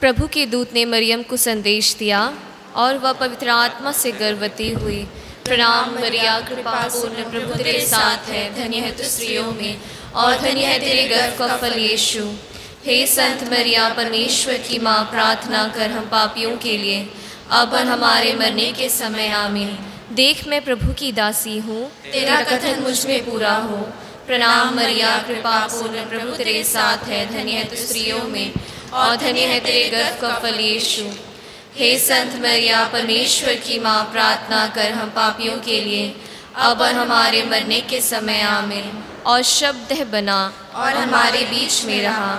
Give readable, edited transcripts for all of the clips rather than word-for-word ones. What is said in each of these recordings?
प्रभु के दूत ने मरियम को संदेश दिया और वह पवित्र आत्मा से गर्भवती हुई। प्रणाम मरिया, कृपा पूर्ण, प्रभु तेरे साथ है, धन्य है तू स्त्रियों में और धन्य है तेरे गर्भ का फल यीशु। हे संत मरिया, परमेश्वर की माँ, प्रार्थना कर हम पापियों के लिए, अब और हमारे मरने के समय आमीन। देख मैं प्रभु की दासी हूँ, तेरा कथन मुझ में पूरा हो। प्रणाम मरिया, कृपा पूर्ण, प्रभु तेरे साथ है, धन्य है तू स्त्रियों में और धन्य है तेरे गर्भ का फल यीशु। हे संत मरिया, परमेश्वर की माँ, प्रार्थना कर हम पापियों के लिए, अब और हमारे मरने के समय आमीन। और शब्द बना और हमारे बीच में रहा।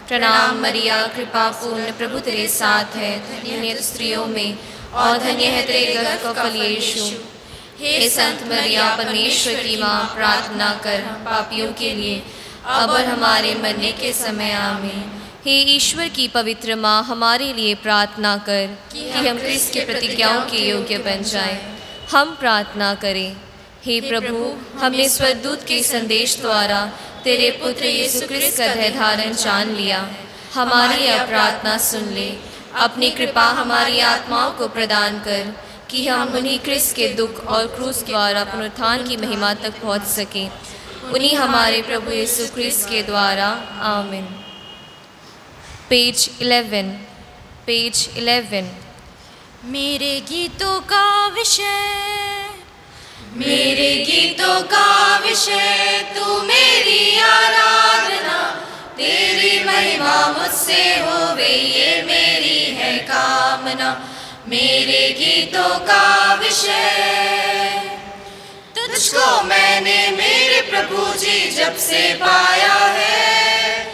प्रणाम मरिया, कृपा पूर्ण, प्रभु तेरे साथ है, धन्य है तू स्त्रियों में और धन्य है तेरे गर्भ का फल यीशु। हे संत मरिया, परमेश्वर की माँ, प्रार्थना कर हम पापियों के लिए, अब और हमारे मरने के समय आमीन। हे ईश्वर की पवित्र माँ, हमारे लिए प्रार्थना कर कि हम क्रिस्त के प्रतिज्ञाओं के योग्य बन जाएं। हम प्रार्थना करें। हे प्रभु, हमने स्वर्गदूत के संदेश द्वारा तेरे पुत्र यीशु क्रिस्त का देह धारण जान लिया। हमारी यह प्रार्थना सुन ले। अपनी कृपा हमारी आत्माओं को प्रदान कर कि हम उन्हीं क्रिस्त के दुख और क्रूस द्वारा पुनरुत्थान की महिमा तक पहुँच सकें। उन्हीं हमारे प्रभु यीशु क्रिस्त के द्वारा आमीन। पेज 11। पेज 11। मेरे गीतों का विषय, मेरे गीतों का विषय तू मेरी आराधना, तेरी महिमा मुझसे होवे ये मेरी है कामना। मेरे गीतों का विषय, तुझको मैंने मेरे प्रभु जी जब से पाया है,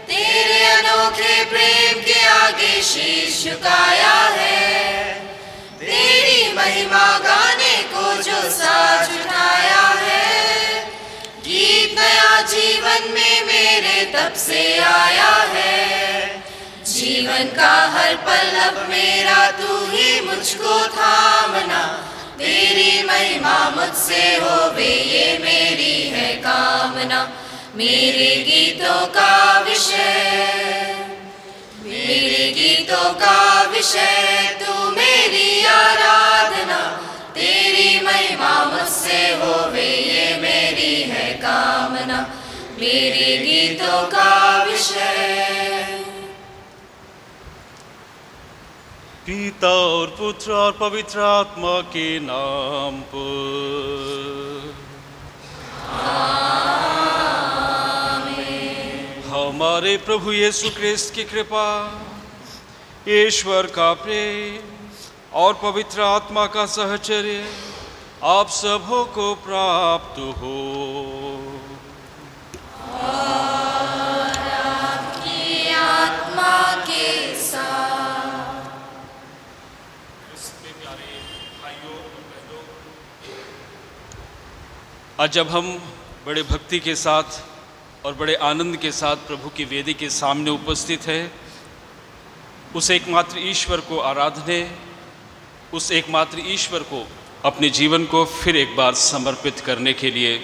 तेरे अनोखे प्रेम के आगे शीश झुकाया है। तेरी महिमा गाने को जो साज उठाया है, गीत नया जीवन में मेरे तब से आया है। जीवन का हर पल अब मेरा तू ही मुझको थामना, तेरी महिमा मुझसे होवे ये मेरी है कामना। मेरे गीतों का विषय, मेरे गीतों का विषय तू मेरी आराधना, तेरी महिमा मुझसे होवे ये मेरी है कामना। मेरे गीतों का विषय। पिता और पुत्र और पवित्र आत्मा के नाम पर हमारे प्रभु यीशु क्रिस्त की कृपा, ईश्वर का प्रेम और पवित्र आत्मा का सहचर्य आप सबों को प्राप्त हो। और आपकी आत्मा के साथ। प्यारे भाइयों और बहनों, आज जब हम बड़े भक्ति के साथ और बड़े आनंद के साथ प्रभु की वेदी के सामने उपस्थित है, उस एकमात्र ईश्वर को आराधने, उस एकमात्र ईश्वर को अपने जीवन को फिर एक बार समर्पित करने के लिए।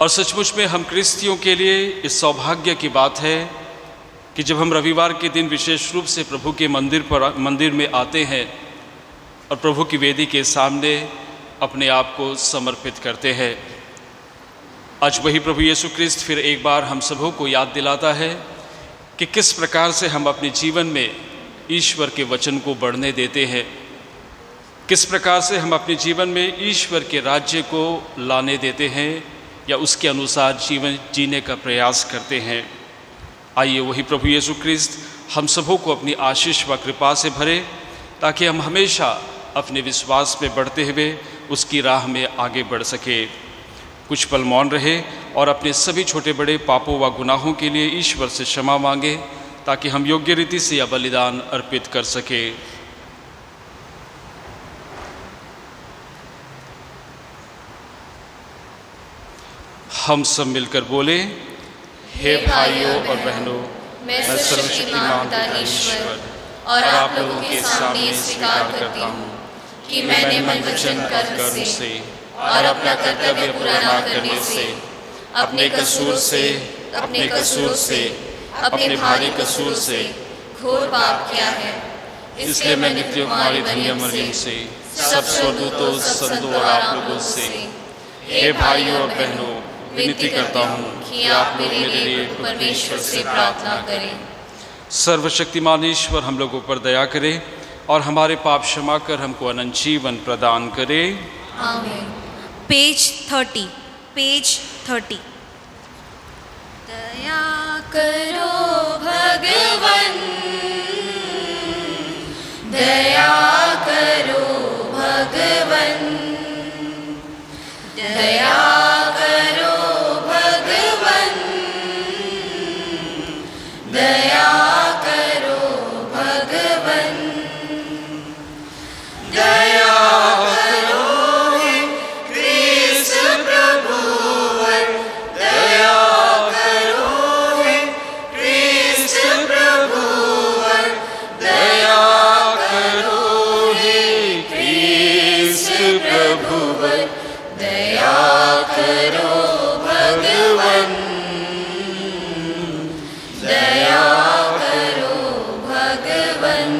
और सचमुच में हम क्रिस्तियों के लिए इस सौभाग्य की बात है कि जब हम रविवार के दिन विशेष रूप से प्रभु के मंदिर में आते हैं और प्रभु की वेदी के सामने अपने आप को समर्पित करते हैं। आज वही प्रभु यीशु क्रिस्त फिर एक बार हम सबों को याद दिलाता है कि किस प्रकार से हम अपने जीवन में ईश्वर के वचन को बढ़ने देते हैं, किस प्रकार से हम अपने जीवन में ईश्वर के राज्य को लाने देते हैं या उसके अनुसार जीवन जीने का प्रयास करते हैं। आइए वही प्रभु यीशु क्रिस्त हम सबों को अपनी आशीष व कृपा से भरे, ताकि हम हमेशा अपने विश्वास में बढ़ते हुए उसकी राह में आगे बढ़ सके। कुछ पल मौन रहे और अपने सभी छोटे बड़े पापों व गुनाहों के लिए ईश्वर से क्षमा मांगे, ताकि हम योग्य रीति से यह बलिदान अर्पित कर सके। हम सब मिलकर बोले, हे भाइयों और बहनों, मैं सर्वशक्तिमान पिता ईश्वर और आप लोगों के सामने स्वीकार करता हूँ कि मैंने मन वचन कर्म से और अपना कर्तव्य पूरा न करने से, अपने कसूर से, अपने भारी कसूर से घोर पाप किया है, इसलिए मैं नित्य कुमारी धन्य मरियम से, सब स्वर्गदूतों, संतों और आप लोगों से, हे भाइयों और बहनों, विनती करता हूँ कि आप मेरे लिए परमेश्वर से प्रार्थना करें। सर्वशक्तिमान ईश्वर हम लोगों पर दया करे और हमारे पाप क्षमा कर हमको अनंत जीवन प्रदान करे। आमीन। Page 30, page 30। दया करो भगवन, दया करो भगवन, दया करो भगवन, दया करो भगवन, दया करो हे कृष्ण प्रभुवर, दया करो हे कृष्ण प्रभुवर, दया करो हे कृष्ण प्रभुवर, दया करो भगवन, दया करो भगवन।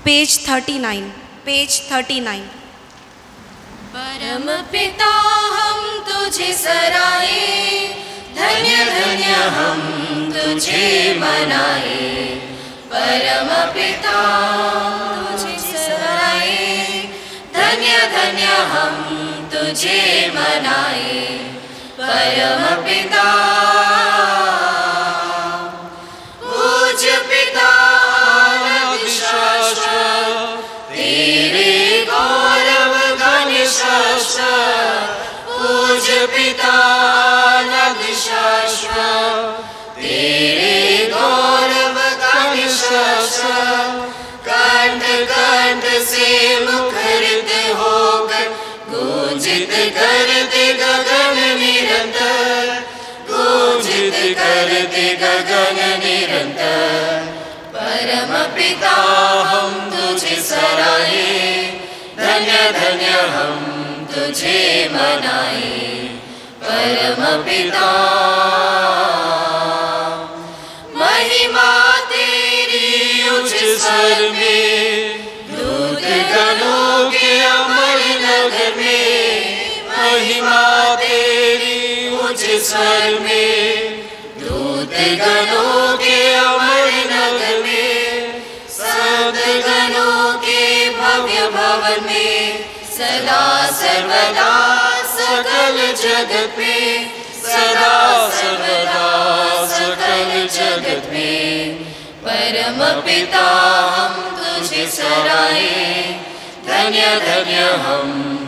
Page 39, page 39। परम पिता हम तुझे सराहे, धन्य धन्य हम तुझे मनाए, परम पिता तुझे सराहे, धन्य धन्य हम तुझे मनाए, परम पिता। पूज्य पिता आनंद शाश्वत, तेरे गौरव गान शाश्वत, पूज्य पिता आनंद शाश्वत, तेरे गौरव गान शाश्वत, कंठ कंठ से मुखरित होकर गूंजित करते गगन निरंतर, गूंजित करते गगन निरंतर, परम पिता हम तुझे सराहे, धन्य धन्य हम तुझे मनाए, परम पिता। महिमा तेरी उच्च स्वर में, दूत गणों के अमर नगर में, महिमा तेरी उच्च स्वर में, दूत गणों के अमर नगर में, संत गणों के भव्य भवन में, सदा सर्वदा सकल जगत में, सदा सर्वदा सकल जगत में, परम पिता हम तुझे सराहे, धन्य धन्य हम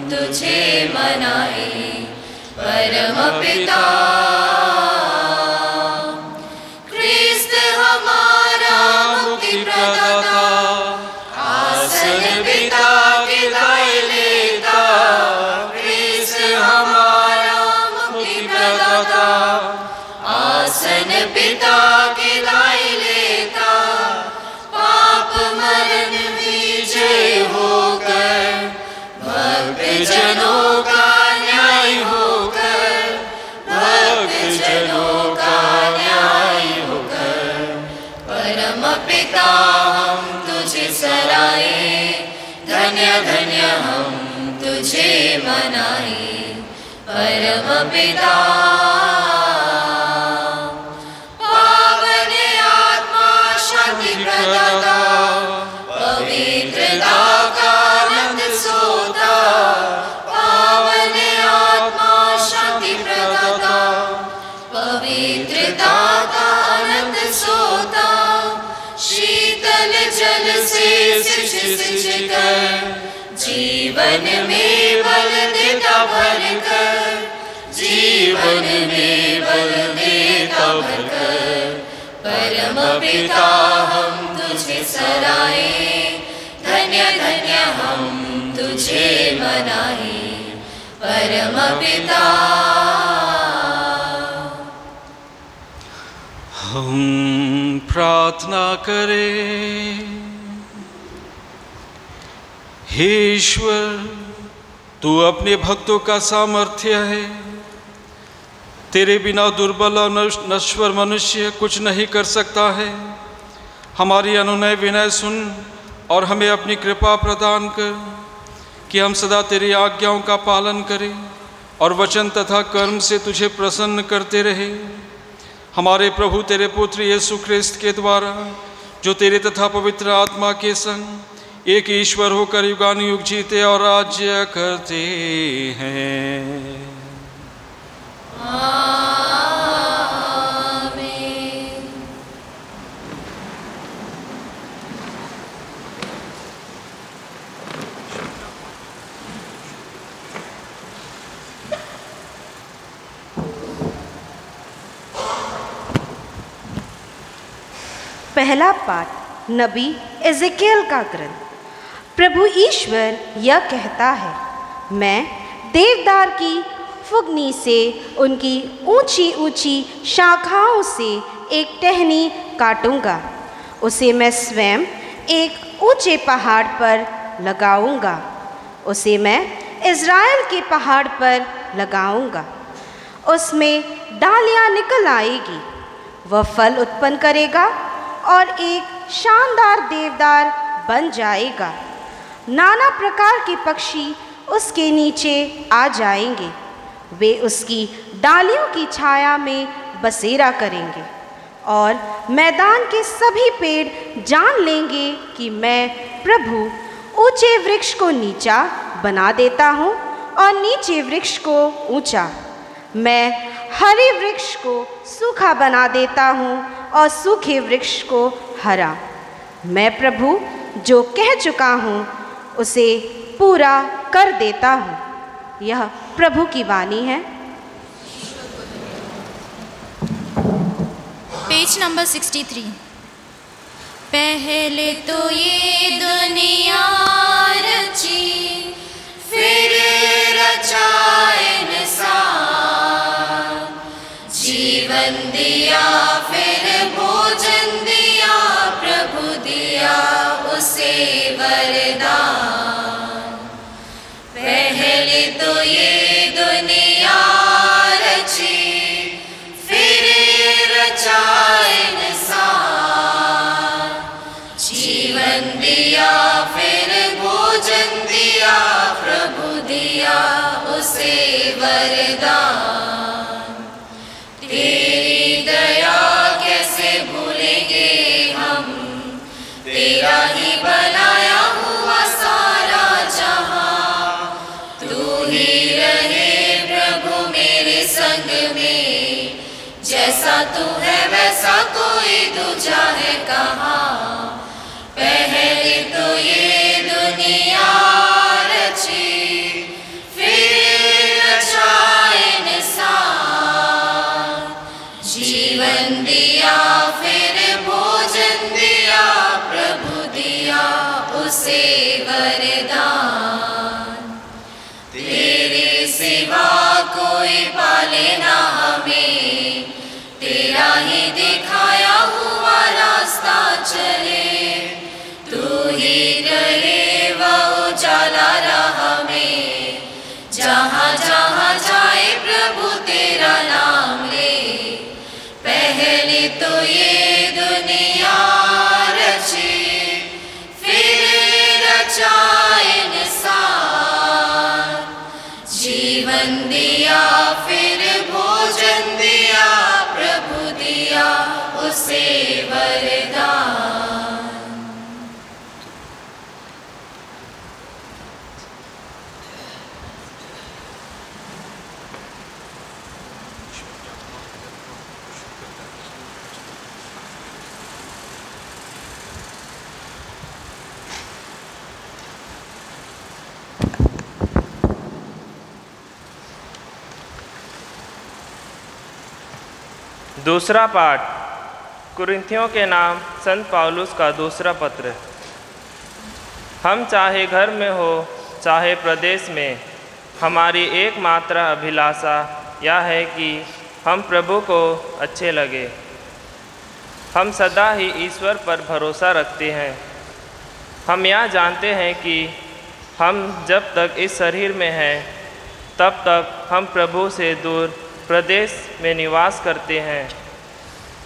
तुझे मनाए, परम पिता। क्रिस्त हमारा मुक्ति प्रदाता, आसन पिता के दाएं लेता, क्रिस्त हमारा मुक्ति प्रदाता, आसन पिता के दाएं लेता, पाप मरण विजय होकर, भक्त जनों का न्याय होकर, भक्त जनों का न्याय होकर, परम पिता हम तुझे सराहे, धन्य धन्य हम तुझे मनाए, परम पिता। पावन आत्मा शांति प्रदाता, पवित्रता का आनंद सोता, पावन आत्मा शांति प्रदाता, पवित्रता का आनंद सोता, शीतल जल से सिंच कर, जीवन में बल देता भरकर, जीवन में बल देता भरकर, परम पिता हम तुझे सराहे, धन्य धन्य हम तुझे मनाए, परम पिता। हम प्रार्थना करें। हे ईश्वर, तू अपने भक्तों का सामर्थ्य है। तेरे बिना दुर्बल और नश्वर मनुष्य कुछ नहीं कर सकता है। हमारी अनुनय विनय सुन और हमें अपनी कृपा प्रदान कर कि हम सदा तेरी आज्ञाओं का पालन करें और वचन तथा कर्म से तुझे प्रसन्न करते रहे। हमारे प्रभु तेरे पुत्र यीशु ख्रिस्त के द्वारा, जो तेरे तथा पवित्र आत्मा के संग एक ईश्वर होकर युगानुयुग जीते और राज्य करते हैं। पहला पाठ नबी एजेकियल का ग्रंथ। प्रभु ईश्वर यह कहता है, मैं देवदार की फुगनी से उनकी ऊंची ऊंची शाखाओं से एक टहनी काटूंगा। उसे मैं स्वयं एक ऊंचे पहाड़ पर लगाऊंगा। उसे मैं इज़राइल के पहाड़ पर लगाऊंगा। उसमें डालियां निकल आएगी। वह फल उत्पन्न करेगा और एक शानदार देवदार बन जाएगा। नाना प्रकार के पक्षी उसके नीचे आ जाएंगे। वे उसकी डालियों की छाया में बसेरा करेंगे और मैदान के सभी पेड़ जान लेंगे कि मैं प्रभु ऊंचे वृक्ष को नीचा बना देता हूँ और नीचे वृक्ष को ऊंचा। मैं हरे वृक्ष को सूखा बना देता हूँ और सूखे वृक्ष को हरा। मैं प्रभु जो कह चुका हूँ उसे पूरा कर देता हूँ। यह प्रभु की वाणी है। Page number 63। पहले तो ये दुनिया रची, फिर रचा इंसान। जीवन दिया फिर भोजन दिया, प्रभु दिया उसे वरदान। पहले तो ये दुनिया रची, फिर रचा इंसान। जीवन दिया फिर भोजन दिया, प्रभु दिया उसे वरदान। तेरी दया कैसे भूलेंगे हम, तेरा ही बनाया हुआ सारा जहां। तू ही रहे प्रभु मेरे संग में, जैसा तू है वैसा कोई दूजा है कहाँ। पहले तो ये दुनिया रची, फिर रचा इंसान। जीवन दिया फिर भोजन दिया, प्रभु दिया उसे वरदान। तेरे सिवा कोई पाले ना हमें, तेरा ही दिखाया हुआ रास्ता चले। तू ही रहे वह उजाला राह में, जहाँ जहाँ जाए प्रभु तेरा नाम ले। पहले तो ये दुनिया रची, फिर रचा इंसान। जीवन दिया फिर भोजन दिया, प्रभु दिया उसे वरदान। दूसरा पाठ कुरिन्थियों के नाम संत पौलुस का दूसरा पत्र। हम चाहे घर में हो चाहे प्रदेश में, हमारी एकमात्र अभिलाषा यह है कि हम प्रभु को अच्छे लगे। हम सदा ही ईश्वर पर भरोसा रखते हैं। हम यह जानते हैं कि हम जब तक इस शरीर में हैं तब तक हम प्रभु से दूर प्रदेश में निवास करते हैं,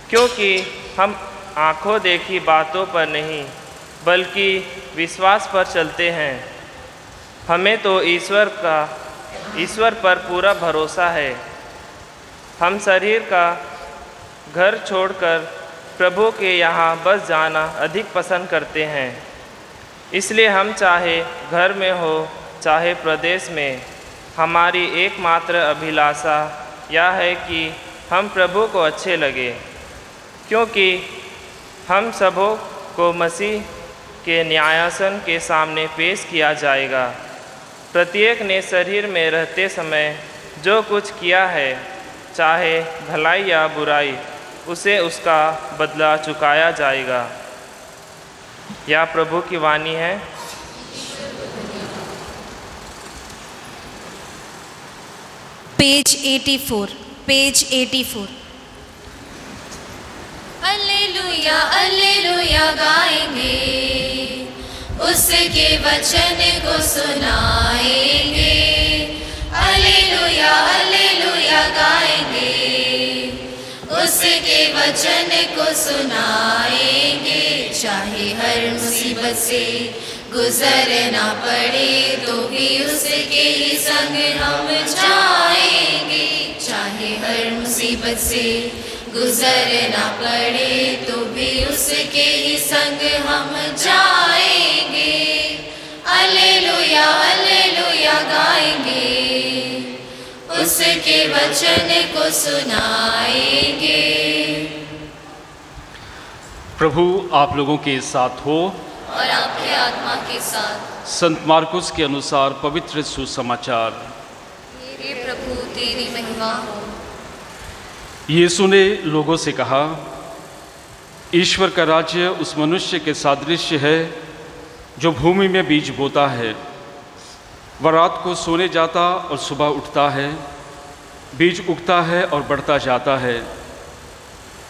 क्योंकि हम आँखों देखी बातों पर नहीं बल्कि विश्वास पर चलते हैं। हमें तो ईश्वर पर पूरा भरोसा है। हम शरीर का घर छोड़कर प्रभु के यहाँ बस जाना अधिक पसंद करते हैं। इसलिए हम चाहे घर में हो चाहे प्रदेश में, हमारी एकमात्र अभिलाषा यह है कि हम प्रभु को अच्छे लगे, क्योंकि हम सबों को मसीह के न्यायासन के सामने पेश किया जाएगा। प्रत्येक ने शरीर में रहते समय जो कुछ किया है, चाहे भलाई या बुराई, उसे उसका बदला चुकाया जाएगा। यह प्रभु की वाणी है। पेज 84 अल्लेलुया अल्लेलुया गाएंगे, उसके वचन को सुनाएंगे। अल्लेलुया अल्लेलुया गाएंगे, उसके वचन को सुनाएंगे। चाहे हर मुसीबत से गुजरना पड़े तो भी उसके ही संग हम जाएंगे। चाहे हर मुसीबत से गुजरना पड़े तो भी उसके ही संग हम जाएंगे। अल्लेलुया गाएंगे, उसके वचन को सुनाएंगे। प्रभु आप लोगों के साथ हो और आपके आत्मा के साथ। संत मार्कुस के अनुसार पवित्र सुसमाचार। हे प्रभु तेरी महिमा हो। यीशु ने लोगों से कहा, ईश्वर का राज्य उस मनुष्य के सादृश्य है जो भूमि में बीज बोता है। वह रात को सोने जाता और सुबह उठता है, बीज उगता है और बढ़ता जाता है,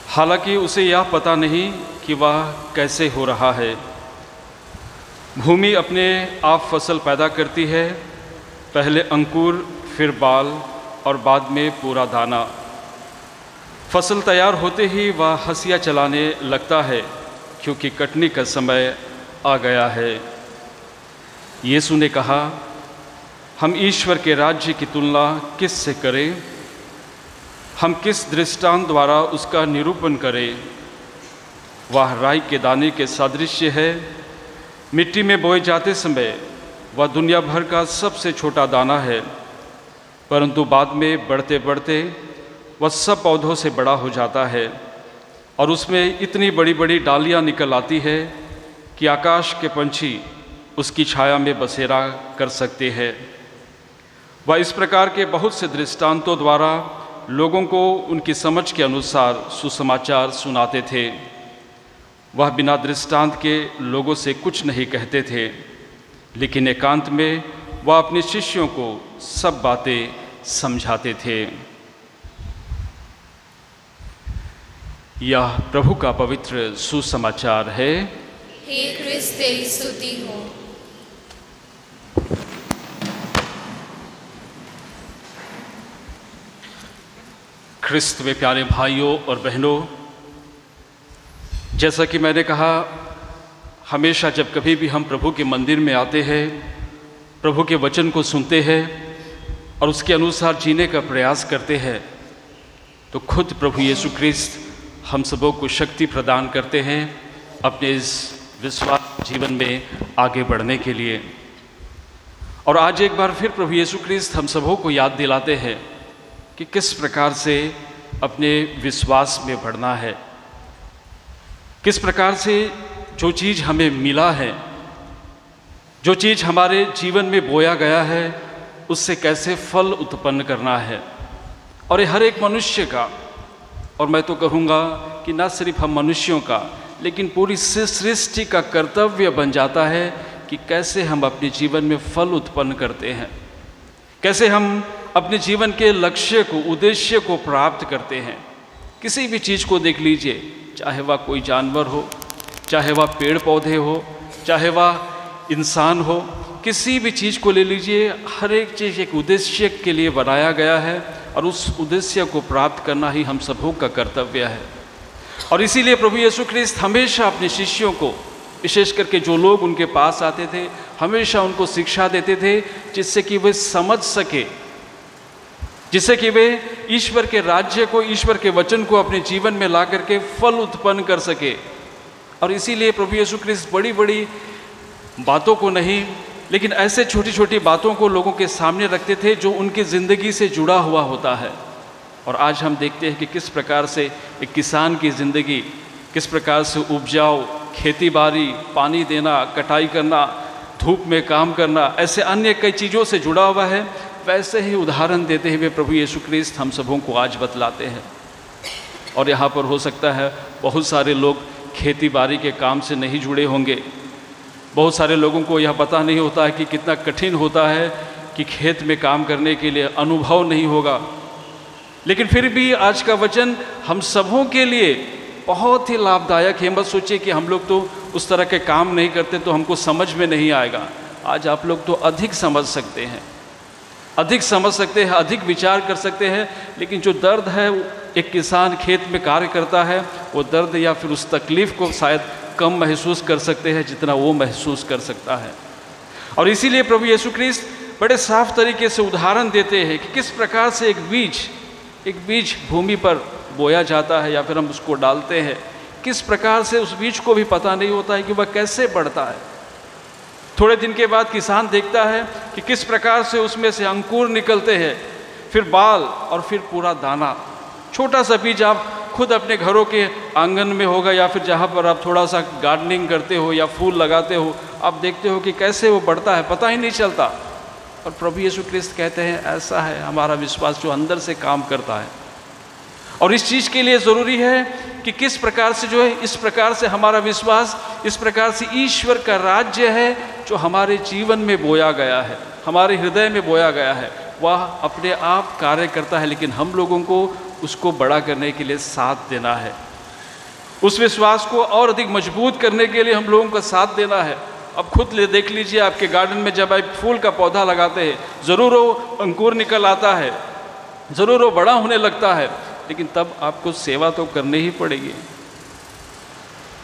हालांकि उसे यह पता नहीं कि वह कैसे हो रहा है। भूमि अपने आप फसल पैदा करती है, पहले अंकुर, फिर बाल और बाद में पूरा दाना। फसल तैयार होते ही वह हंसिया चलाने लगता है, क्योंकि कटने का समय आ गया है। यीशु ने कहा, हम ईश्वर के राज्य की तुलना किस से करें? हम किस दृष्टांत द्वारा उसका निरूपण करें? वह राई के दाने के सादृश्य है। मिट्टी में बोए जाते समय वह दुनिया भर का सबसे छोटा दाना है, परंतु बाद में बढ़ते बढ़ते वह सब पौधों से बड़ा हो जाता है और उसमें इतनी बड़ी बड़ी डालियाँ निकल आती है कि आकाश के पंछी उसकी छाया में बसेरा कर सकते हैं। वह इस प्रकार के बहुत से दृष्टांतों द्वारा लोगों को उनकी समझ के अनुसार सुसमाचार सुनाते थे। वह बिना दृष्टांत के लोगों से कुछ नहीं कहते थे, लेकिन एकांत में वह अपने शिष्यों को सब बातें समझाते थे। यह प्रभु का पवित्र सुसमाचार है। हे क्रिस्त तेरी स्तुति हो। ख्रिस्त में प्यारे भाइयों और बहनों, जैसा कि मैंने कहा, हमेशा जब कभी भी हम प्रभु के मंदिर में आते हैं, प्रभु के वचन को सुनते हैं और उसके अनुसार जीने का प्रयास करते हैं, तो खुद प्रभु यीशु ख्रिस्त हम सबों को शक्ति प्रदान करते हैं अपने इस विश्वास जीवन में आगे बढ़ने के लिए। और आज एक बार फिर प्रभु यीशु ख्रिस्त हम सबों को याद दिलाते हैं कि किस प्रकार से अपने विश्वास में बढ़ना है, किस प्रकार से जो चीज़ हमें मिला है, जो चीज़ हमारे जीवन में बोया गया है, उससे कैसे फल उत्पन्न करना है। और ये हर एक मनुष्य का, और मैं तो कहूँगा कि न सिर्फ हम मनुष्यों का, लेकिन पूरी सृष्टि का कर्तव्य बन जाता है कि कैसे हम अपने जीवन में फल उत्पन्न करते हैं, कैसे हम अपने जीवन के लक्ष्य को, उद्देश्य को प्राप्त करते हैं। किसी भी चीज़ को देख लीजिए, चाहे वह कोई जानवर हो, चाहे वह पेड़ पौधे हो, चाहे वह इंसान हो, किसी भी चीज़ को ले लीजिए, हर एक चीज़ एक उद्देश्य के लिए बनाया गया है और उस उद्देश्य को प्राप्त करना ही हम सबों का कर्तव्य है। और इसीलिए प्रभु यीशु ख्रिस्त हमेशा अपने शिष्यों को, विशेष करके जो लोग उनके पास आते थे, हमेशा उनको शिक्षा देते थे जिससे कि वे समझ सके, जिससे कि वे ईश्वर के राज्य को, ईश्वर के वचन को अपने जीवन में ला करके फल उत्पन्न कर सके। और इसीलिए प्रभु यीशु ख्रिस्त बड़ी बड़ी बातों को नहीं, लेकिन ऐसे छोटी छोटी बातों को लोगों के सामने रखते थे जो उनकी ज़िंदगी से जुड़ा हुआ होता है। और आज हम देखते हैं कि किस प्रकार से एक किसान की ज़िंदगी, किस प्रकार से उपजाऊ, खेती बाड़ी, पानी देना, कटाई करना, धूप में काम करना, ऐसे अन्य कई चीज़ों से जुड़ा हुआ है। वैसे ही उदाहरण देते हुए प्रभु यीशु ख्रिस्त हम सबों को आज बतलाते हैं। और यहाँ पर हो सकता है बहुत सारे लोग खेती बाड़ी के काम से नहीं जुड़े होंगे, बहुत सारे लोगों को यह पता नहीं होता है कि कितना कठिन होता है कि खेत में काम करने के लिए अनुभव नहीं होगा। लेकिन फिर भी आज का वचन हम सबों के लिए बहुत ही लाभदायक है। मत सोचिए कि हम लोग तो उस तरह के काम नहीं करते तो हमको समझ में नहीं आएगा। आज आप लोग तो अधिक समझ सकते हैं, अधिक समझ सकते हैं, अधिक विचार कर सकते हैं। लेकिन जो दर्द है एक किसान खेत में कार्य करता है, वो दर्द या फिर उस तकलीफ़ को शायद कम महसूस कर सकते हैं जितना वो महसूस कर सकता है। और इसीलिए प्रभु यीशु ख्रिस्त बड़े साफ तरीके से उदाहरण देते हैं कि किस प्रकार से एक बीज भूमि पर बोया जाता है या फिर हम उसको डालते हैं, किस प्रकार से उस बीज को भी पता नहीं होता है कि वह कैसे बढ़ता है। थोड़े दिन के बाद किसान देखता है कि किस प्रकार से उसमें से अंकुर निकलते हैं, फिर बाल और फिर पूरा दाना। छोटा सा बीज आप खुद अपने घरों के आंगन में होगा या फिर जहाँ पर आप थोड़ा सा गार्डनिंग करते हो या फूल लगाते हो, आप देखते हो कि कैसे वो बढ़ता है, पता ही नहीं चलता। और प्रभु यीशु ख्रिस्त कहते हैं ऐसा है हमारा विश्वास जो अंदर से काम करता है। और इस चीज़ के लिए ज़रूरी है कि किस प्रकार से जो है, इस प्रकार से हमारा विश्वास, इस प्रकार से ईश्वर का राज्य है जो हमारे जीवन में बोया गया है, हमारे हृदय में बोया गया है, वह अपने आप कार्य करता है। लेकिन हम लोगों को उसको बड़ा करने के लिए साथ देना है, उस विश्वास को और अधिक मजबूत करने के लिए हम लोगों का साथ देना है। अब खुद देख लीजिए, आपके गार्डन में जब आप फूल का पौधा लगाते हैं, ज़रूर वो अंकुर निकल आता है, ज़रूर वो बड़ा होने लगता है, लेकिन तब आपको सेवा तो करनी ही पड़ेगी।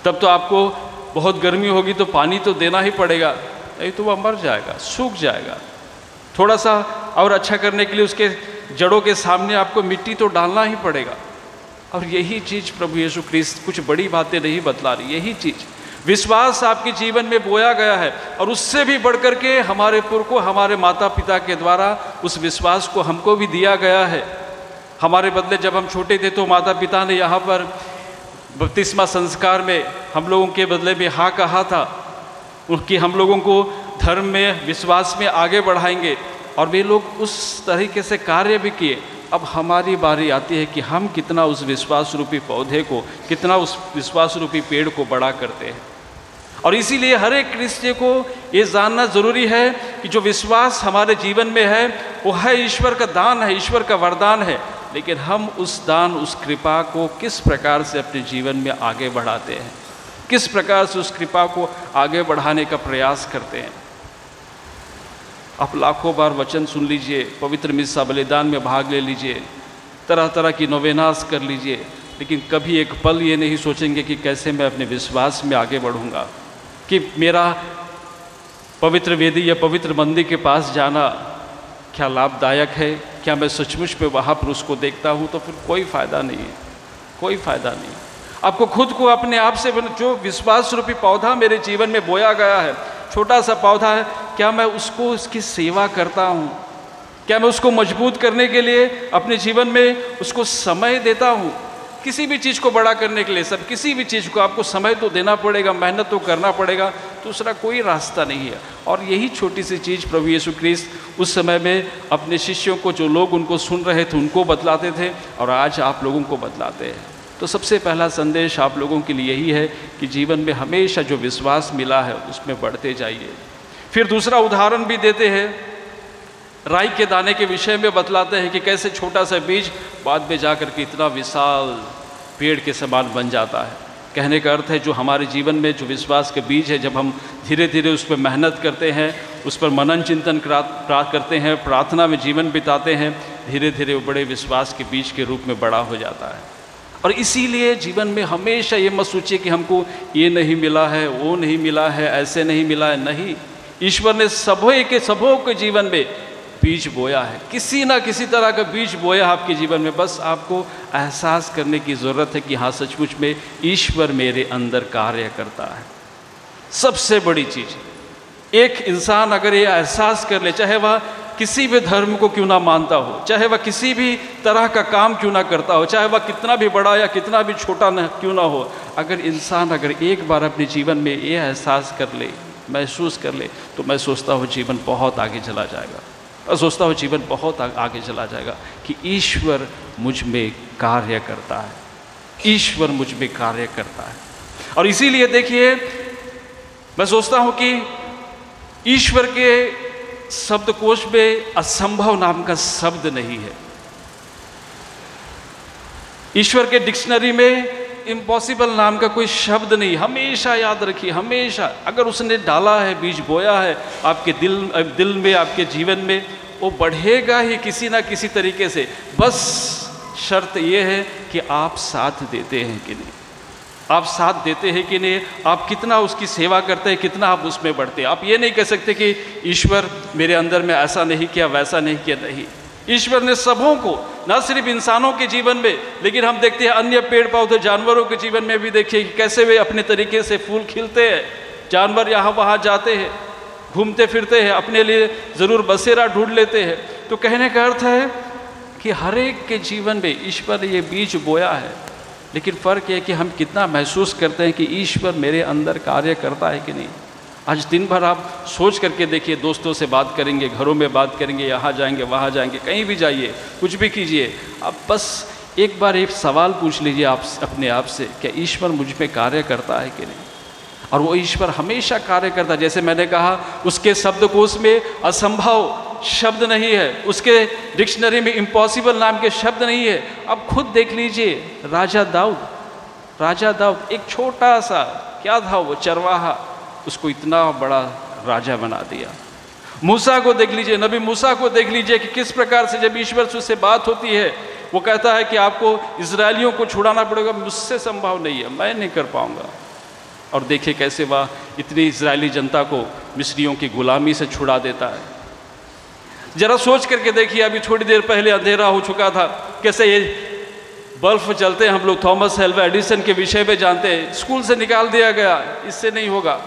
तब तो आपको बहुत गर्मी होगी तो पानी तो देना ही पड़ेगा, नहीं तो वह मर जाएगा, सूख जाएगा। थोड़ा सा और अच्छा करने के लिए उसके जड़ों के सामने आपको मिट्टी तो डालना ही पड़ेगा। और यही चीज़ प्रभु यीशु ख्रिस्त कुछ बड़ी बातें नहीं बतला रही, यही चीज़ विश्वास आपके जीवन में बोया गया है। और उससे भी बढ़ कर के हमारे पुरखों, हमारे माता पिता के द्वारा उस विश्वास को हमको भी दिया गया है। हमारे बदले जब हम छोटे थे तो माता पिता ने यहाँ पर बपतिस्मा संस्कार में हम लोगों के बदले में हाँ कहा था कि हम लोगों को धर्म में, विश्वास में आगे बढ़ाएंगे, और वे लोग उस तरीके से कार्य भी किए। अब हमारी बारी आती है कि हम कितना उस विश्वास रूपी पौधे को, कितना उस विश्वास रूपी पेड़ को बड़ा करते हैं। और इसीलिए हर एक क्रिश्चियन को ये जानना ज़रूरी है कि जो विश्वास हमारे जीवन में है वो है ईश्वर का दान है, ईश्वर का वरदान है। लेकिन हम उस दान, उस कृपा को किस प्रकार से अपने जीवन में आगे बढ़ाते हैं, किस प्रकार से उस कृपा को आगे बढ़ाने का प्रयास करते हैं। आप लाखों बार वचन सुन लीजिए, पवित्र मिस्सा बलिदान में भाग ले लीजिए, तरह तरह की नोवेनास कर लीजिए, लेकिन कभी एक पल ये नहीं सोचेंगे कि कैसे मैं अपने विश्वास में आगे बढ़ूँगा, कि मेरा पवित्र वेदी या पवित्र मंदिर के पास जाना क्या लाभदायक है, क्या मैं सचमुच में वहाँ पर उसको देखता हूँ, तो फिर कोई फ़ायदा नहीं है, कोई फ़ायदा नहीं। आपको खुद को अपने आप से, जो विश्वास रूपी पौधा मेरे जीवन में बोया गया है, छोटा सा पौधा है, क्या मैं उसको, उसकी सेवा करता हूँ? क्या मैं उसको मजबूत करने के लिए अपने जीवन में उसको समय देता हूँ? किसी भी चीज़ को बड़ा करने के लिए, सब किसी भी चीज़ को आपको समय तो देना पड़ेगा, मेहनत तो करना पड़ेगा, दूसरा कोई रास्ता नहीं है। और यही छोटी सी चीज़ प्रभु यीशु ख्रिस्त उस समय में अपने शिष्यों को, जो लोग उनको सुन रहे थे, उनको बतलाते थे, और आज आप लोगों को बतलाते हैं। तो सबसे पहला संदेश आप लोगों के लिए यही है कि जीवन में हमेशा जो विश्वास मिला है उसमें बढ़ते जाइए। फिर दूसरा उदाहरण भी देते हैं, राई के दाने के विषय में बतलाते हैं कि कैसे छोटा सा बीज बाद में जाकर के इतना विशाल पेड़ के समान बन जाता है। कहने का अर्थ है जो हमारे जीवन में जो विश्वास के बीज है, जब हम धीरे धीरे उस पर मेहनत करते हैं, उस पर मनन चिंतन करते हैं, प्रार्थना में जीवन बिताते हैं, धीरे धीरे वो बड़े विश्वास के बीज के रूप में बड़ा हो जाता है। और इसीलिए जीवन में हमेशा ये मत सोचिए कि हमको ये नहीं मिला है, वो नहीं मिला है, ऐसे नहीं मिला है। नहीं, ईश्वर ने सबों के जीवन में बीज बोया है, किसी ना किसी तरह का बीज बोया आपके जीवन में। बस आपको एहसास करने की ज़रूरत है कि हाँ, सचमुच में ईश्वर मेरे अंदर कार्य करता है। सबसे बड़ी चीज़, एक इंसान अगर ये एहसास कर ले, चाहे वह किसी भी धर्म को क्यों ना मानता हो, चाहे वह किसी भी तरह का काम क्यों ना करता हो, चाहे वह कितना भी बड़ा या कितना भी छोटा न क्यों ना हो, अगर इंसान अगर एक बार अपने जीवन में ये एहसास कर ले, महसूस कर ले, तो मैं सोचता हूँ जीवन बहुत आगे चला जाएगा। और सोचता हूँ जीवन बहुत आगे चला जाएगा कि ईश्वर मुझ में कार्य करता है, ईश्वर मुझ में कार्य करता है। और इसीलिए देखिए, मैं सोचता हूँ कि ईश्वर के शब्दकोश में असंभव नाम का शब्द नहीं है। ईश्वर के डिक्शनरी में इम्पॉसिबल नाम का कोई शब्द नहीं। हमेशा याद रखिए, हमेशा अगर उसने डाला है, बीज बोया है आपके दिल में, आपके जीवन में, वो बढ़ेगा ही किसी ना किसी तरीके से। बस शर्त ये है कि आप साथ देते हैं कि नहीं, आप साथ देते हैं कि नहीं, आप कितना उसकी सेवा करते हैं, कितना आप उसमें बढ़ते हैं। आप ये नहीं कह सकते कि ईश्वर मेरे अंदर में ऐसा नहीं किया, वैसा नहीं किया। नहीं, ईश्वर ने सबों को, ना सिर्फ इंसानों के जीवन में, लेकिन हम देखते हैं अन्य पेड़ पौधे, जानवरों के जीवन में भी देखिए कि कैसे वे अपने तरीके से फूल खिलते हैं। जानवर यहाँ वहाँ जाते हैं, घूमते फिरते हैं, अपने लिए ज़रूर बसेरा ढूंढ लेते हैं। तो कहने का अर्थ है कि हर एक के जीवन में ईश्वर ने ये बीज बोया है, लेकिन फ़र्क ये कि हम कितना महसूस करते हैं कि ईश्वर मेरे अंदर कार्य करता है कि नहीं। आज दिन भर आप सोच करके देखिए, दोस्तों से बात करेंगे, घरों में बात करेंगे, यहाँ जाएंगे, वहाँ जाएंगे, कहीं भी जाइए, कुछ भी कीजिए, आप बस एक बार एक सवाल पूछ लीजिए आप अपने आप से, क्या ईश्वर मुझ में कार्य करता है कि नहीं। और वो ईश्वर हमेशा कार्य करता है। जैसे मैंने कहा, उसके शब्दकोश में असंभव शब्द नहीं है, उसके डिक्शनरी में इम्पॉसिबल नाम के शब्द नहीं है। अब खुद देख लीजिए, राजा दाऊद एक छोटा सा, क्या था वो, चरवाहा, उसको इतना बड़ा राजा बना दिया। मूसा को देख लीजिए, नबी मूसा को देख लीजिए कि किस प्रकार से जब ईश्वर से उससे बात होती है, वो कहता है कि आपको इजरायलियों को छुड़ाना पड़ेगा, मुझसे संभव नहीं है, मैं नहीं कर पाऊंगा। और देखिए कैसे वह इतनी इजरायली जनता को मिस्रियों की गुलामी से छुड़ा देता है। जरा सोच करके देखिए, अभी थोड़ी देर पहले अंधेरा हो चुका था, कैसे ये बल्ब जलते हैं, हम लोग थॉमस एल्वा एडिसन के विषय में जानते हैं, स्कूल से निकाल दिया गया, इससे नहीं होगा,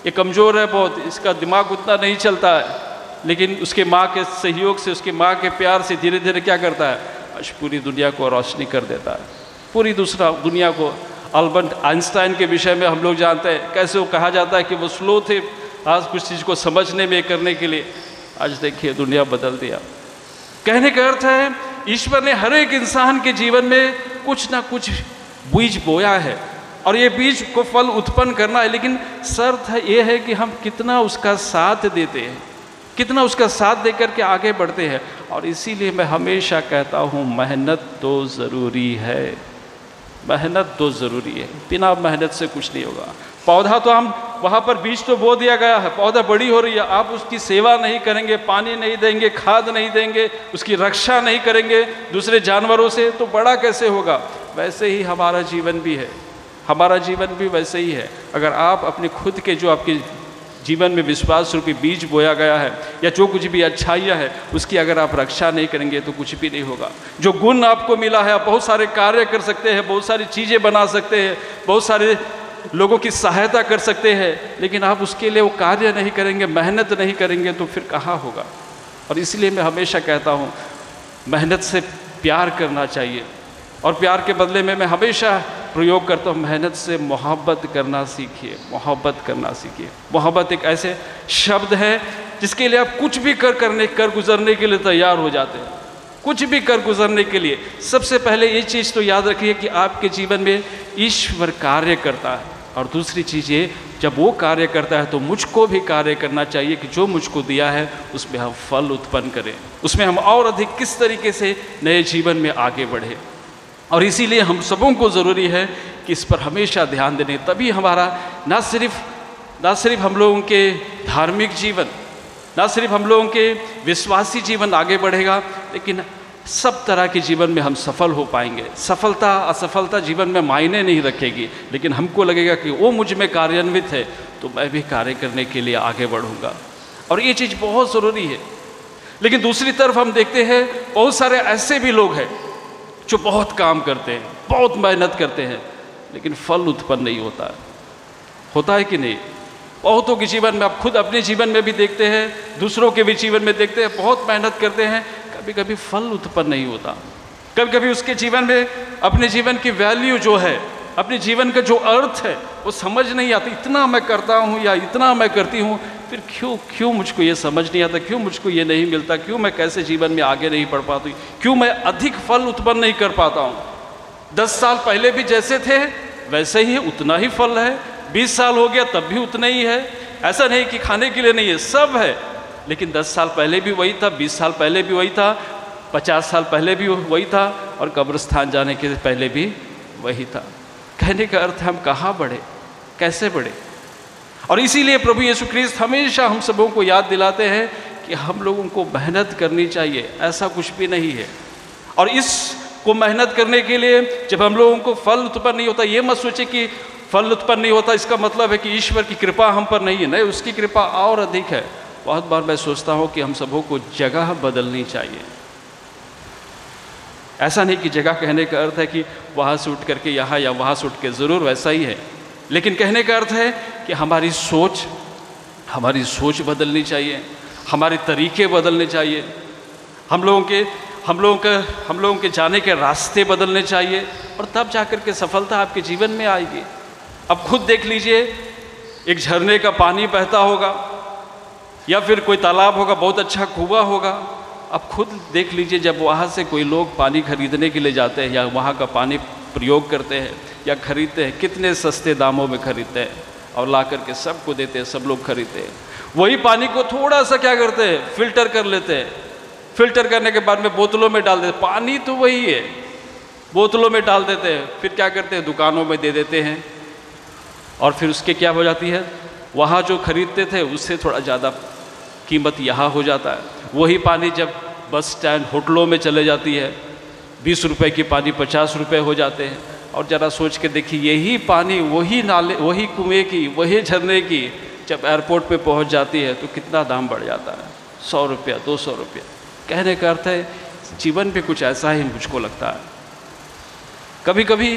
ये कमज़ोर है बहुत, इसका दिमाग उतना नहीं चलता है। लेकिन उसके माँ के सहयोग से, उसकी माँ के प्यार से धीरे धीरे क्या करता है, आज पूरी दुनिया को रोशनी कर देता है, पूरी दुनिया को। अल्बर्ट आइंस्टाइन के विषय में हम लोग जानते हैं, कैसे वो कहा जाता है कि वो स्लो थे आज कुछ चीज़ को समझने में, करने के लिए। आज देखिए दुनिया बदल दिया। कहने का अर्थ है, ईश्वर ने हर एक इंसान के जीवन में कुछ ना कुछ बीज बोया है, और ये बीज को फल उत्पन्न करना है। लेकिन शर्त है ये है कि हम कितना उसका साथ देते हैं, कितना उसका साथ देकर के आगे बढ़ते हैं। और इसीलिए मैं हमेशा कहता हूँ, मेहनत तो ज़रूरी है, मेहनत तो ज़रूरी है, बिना मेहनत से कुछ नहीं होगा। पौधा तो हम वहाँ पर बीज तो बो दिया गया है, पौधा बड़ी हो रही है, आप उसकी सेवा नहीं करेंगे, पानी नहीं देंगे, खाद नहीं देंगे, उसकी रक्षा नहीं करेंगे दूसरे जानवरों से, तो बड़ा कैसे होगा। वैसे ही हमारा जीवन भी है, हमारा जीवन भी वैसे ही है। अगर आप अपने खुद के जो आपके जीवन में विश्वास रूपी बीज बोया गया है, या जो कुछ भी अच्छाइयाँ है, उसकी अगर आप रक्षा नहीं करेंगे तो कुछ भी नहीं होगा। जो गुण आपको मिला है, आप बहुत सारे कार्य कर सकते हैं, बहुत सारी चीज़ें बना सकते हैं, बहुत सारे लोगों की सहायता कर सकते हैं, लेकिन आप उसके लिए वो कार्य नहीं करेंगे, मेहनत नहीं करेंगे, तो फिर कहाँ होगा। और इसलिए मैं हमेशा कहता हूँ, मेहनत से प्यार करना चाहिए, और प्यार के बदले में मैं हमेशा प्रयोग करता हूँ, मेहनत से मोहब्बत करना सीखिए, मोहब्बत करना सीखिए। मोहब्बत एक ऐसे शब्द है जिसके लिए आप कुछ भी कर गुजरने के लिए तैयार हो जाते हैं, कुछ भी कर गुजरने के लिए। सबसे पहले ये चीज़ तो याद रखिए कि आपके जीवन में ईश्वर कार्य करता है, और दूसरी चीज़ ये, जब वो कार्य करता है तो मुझको भी कार्य करना चाहिए कि जो मुझको दिया है उसमें हम फल उत्पन्न करें, उसमें हम और अधिक किस तरीके से नए जीवन में आगे बढ़े। और इसीलिए हम सबों को ज़रूरी है कि इस पर हमेशा ध्यान देने, तभी हमारा ना सिर्फ हम लोगों के धार्मिक जीवन, ना सिर्फ हम लोगों के विश्वासी जीवन आगे बढ़ेगा, लेकिन सब तरह के जीवन में हम सफल हो पाएंगे। सफलता असफलता जीवन में मायने नहीं रखेगी, लेकिन हमको लगेगा कि वो मुझ में कार्यान्वित है तो मैं भी कार्य करने के लिए आगे बढ़ूंगा, और ये चीज़ बहुत ज़रूरी है। लेकिन दूसरी तरफ हम देखते हैं बहुत सारे ऐसे भी लोग हैं जो बहुत काम करते हैं, बहुत मेहनत करते हैं, लेकिन फल उत्पन्न नहीं होता है कि नहीं? बहुतों के जीवन में, आप खुद अपने जीवन में भी देखते हैं, दूसरों के भी जीवन में देखते हैं, बहुत मेहनत करते हैं, कभी कभी फल उत्पन्न नहीं होता। कभी कभी उसके जीवन में अपने जीवन की वैल्यू जो है, अपने जीवन का जो अर्थ है वो समझ नहीं आता। इतना मैं करता हूँ या इतना मैं करती हूँ, फिर क्यों मुझको ये समझ नहीं आता, क्यों मुझको ये नहीं मिलता, क्यों मैं कैसे जीवन में आगे नहीं बढ़ पाती, क्यों मैं अधिक फल उत्पन्न नहीं कर पाता हूँ। 10 साल पहले भी जैसे थे वैसे ही उतना ही फल है, 20 साल हो गया तब भी उतना ही है। ऐसा नहीं कि खाने के लिए नहीं है, सब है, लेकिन 10 साल पहले भी वही था, 20 साल पहले भी वही था, 50 साल पहले भी वही था, और कब्रिस्तान जाने के पहले भी वही था। कहने का अर्थ हम कहाँ बढ़े, कैसे बढ़े? और इसीलिए प्रभु यीशु ख्रीस्त हमेशा हम सबों को याद दिलाते हैं कि हम लोगों को मेहनत करनी चाहिए, ऐसा कुछ भी नहीं है। और इसको मेहनत करने के लिए जब हम लोगों को फल उत्पन्न नहीं होता, ये मत सोचे कि फल उत्पन्न नहीं होता इसका मतलब है कि ईश्वर की कृपा हम पर नहीं है। नहीं, उसकी कृपा और अधिक है। बहुत बार मैं सोचता हूँ कि हम सबों को जगह बदलनी चाहिए। ऐसा नहीं कि जगह कहने का अर्थ है कि वहाँ से उठ करके यहाँ या वहाँ से उठ के, ज़रूर वैसा ही है, लेकिन कहने का अर्थ है कि हमारी सोच बदलनी चाहिए, हमारे तरीके बदलने चाहिए, हम लोगों के जाने के रास्ते बदलने चाहिए, और तब जाकर के सफलता आपके जीवन में आएगी। अब खुद देख लीजिए, एक झरने का पानी बहता होगा या फिर कोई तालाब होगा, बहुत अच्छा कुआं होगा। अब खुद देख लीजिए, जब वहाँ से कोई लोग पानी खरीदने के लिए जाते हैं या वहाँ का पानी प्रयोग करते हैं या खरीदते हैं, कितने सस्ते दामों में खरीदते हैं और ला करके सबको देते हैं, सब लोग खरीदते हैं। वही पानी को थोड़ा सा क्या करते हैं, फिल्टर कर लेते हैं। फिल्टर करने के बाद में बोतलों में डाल देते हैं। पानी तो वही है, बोतलों में डाल देते हैं, फिर क्या करते हैं, दुकानों में दे देते हैं, और फिर उसके क्या हो जाती है, वहाँ जो खरीदते थे उससे थोड़ा ज़्यादा कीमत यहाँ हो जाता है। वही पानी जब बस स्टैंड, होटलों में चले जाती है, 20 रुपए की पानी 50 रुपए हो जाते हैं। और ज़रा सोच के देखिए, यही पानी वही नाले, वही कुएँ की, वही झरने की जब एयरपोर्ट पे पहुँच जाती है तो कितना दाम बढ़ जाता है, 100 रुपया, 200 रुपया। कहने का अर्थ है जीवन पे कुछ ऐसा ही मुझको लगता है। कभी कभी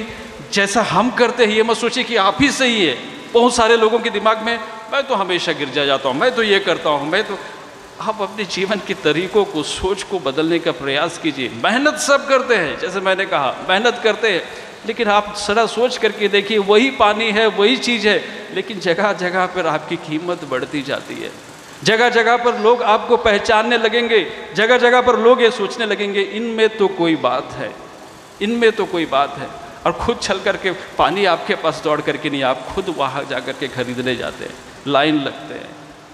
जैसा हम करते हैं ये मत सोचिए कि आप ही सही है। बहुत सारे लोगों के दिमाग में, मैं तो हमेशा गिरजा जाता हूँ, मैं तो ये करता हूँ, मैं तो। आप अपने जीवन के तरीकों को, सोच को बदलने का प्रयास कीजिए। मेहनत सब करते हैं, जैसे मैंने कहा मेहनत करते हैं, लेकिन आप सदा सोच करके देखिए, वही पानी है, वही चीज़ है, लेकिन जगह जगह पर आपकी कीमत बढ़ती जाती है। जगह जगह पर लोग आपको पहचानने लगेंगे, जगह जगह पर लोग ये सोचने लगेंगे, इनमें तो कोई बात है, इनमें तो कोई बात है। और खुद चल करके पानी आपके पास दौड़ करके नहीं, आप खुद वहाँ जा कर के खरीदने जाते हैं, लाइन लगते हैं,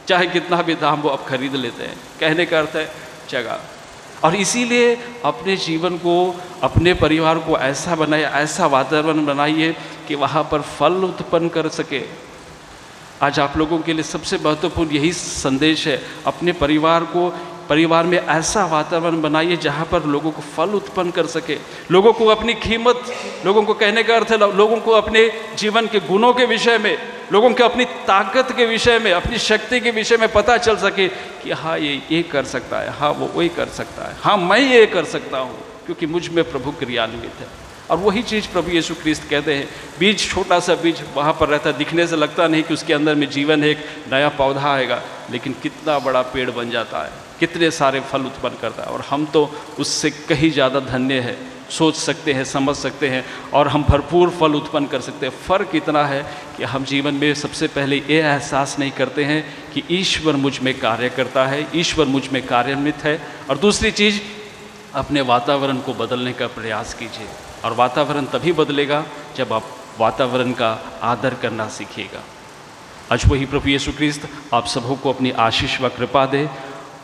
चाहे कितना भी दाम वो आप खरीद लेते हैं। कहने का अर्थ है जगह। और इसीलिए अपने जीवन को, अपने परिवार को ऐसा बनाइए, ऐसा वातावरण बनाइए कि वहाँ पर फल उत्पन्न कर सके। आज आप लोगों के लिए सबसे महत्वपूर्ण यही संदेश है, अपने परिवार में ऐसा वातावरण बनाइए जहाँ पर लोगों को फल उत्पन्न कर सके, लोगों को अपनी कीमत, लोगों को, कहने का अर्थ है लोगों को अपने जीवन के गुणों के विषय में, लोगों के अपनी ताकत के विषय में, अपनी शक्ति के विषय में पता चल सके कि हाँ ये कर सकता है, हाँ वो कर सकता है, हाँ मैं ये कर सकता हूँ क्योंकि मुझ में प्रभु क्रियान्वित है। और वही चीज़ प्रभु यीशु ख्रीस्त कहते हैं, बीज, छोटा सा बीज वहाँ पर रहता है, दिखने से लगता नहीं कि उसके अंदर में जीवन है, एक नया पौधा आएगा, लेकिन कितना बड़ा पेड़ बन जाता है, कितने सारे फल उत्पन्न करता है। और हम तो उससे कहीं ज़्यादा धन्य है, सोच सकते हैं, समझ सकते हैं, और हम भरपूर फल उत्पन्न कर सकते हैं। फ़र्क इतना है कि हम जीवन में सबसे पहले ये एहसास नहीं करते हैं कि ईश्वर मुझ में कार्य करता है, ईश्वर मुझ में कार्यान्वित है। और दूसरी चीज़, अपने वातावरण को बदलने का प्रयास कीजिए। और वातावरण तभी बदलेगा जब आप वातावरण का आदर करना सीखिएगा। आज वही प्रभु यीशु ख्रीस्त आप सबों को अपनी आशीष व कृपा दे,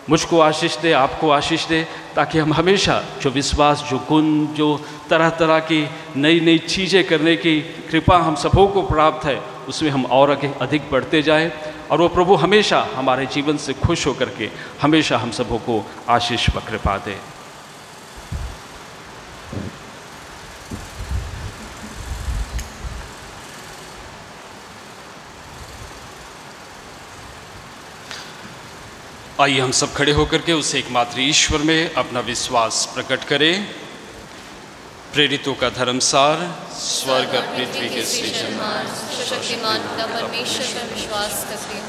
मुझको आशीष दे, आपको आशीष दे, ताकि हम हमेशा जो विश्वास, जो गुण, जो तरह तरह की नई नई चीज़ें करने की कृपा हम सबों को प्राप्त है, उसमें हम और अधिक बढ़ते जाएं। और वो प्रभु हमेशा हमारे जीवन से खुश होकर के हमेशा हम सबों को आशीष व कृपा दे। आइए हम सब खड़े होकर के उस एकमात्र ईश्वर में अपना विश्वास प्रकट करें। प्रेरितों का धर्मसार, स्वर्ग और पृथ्वी के सृजनहार शक्तिमान पिता परमेश्वर पर विश्वास करते हैं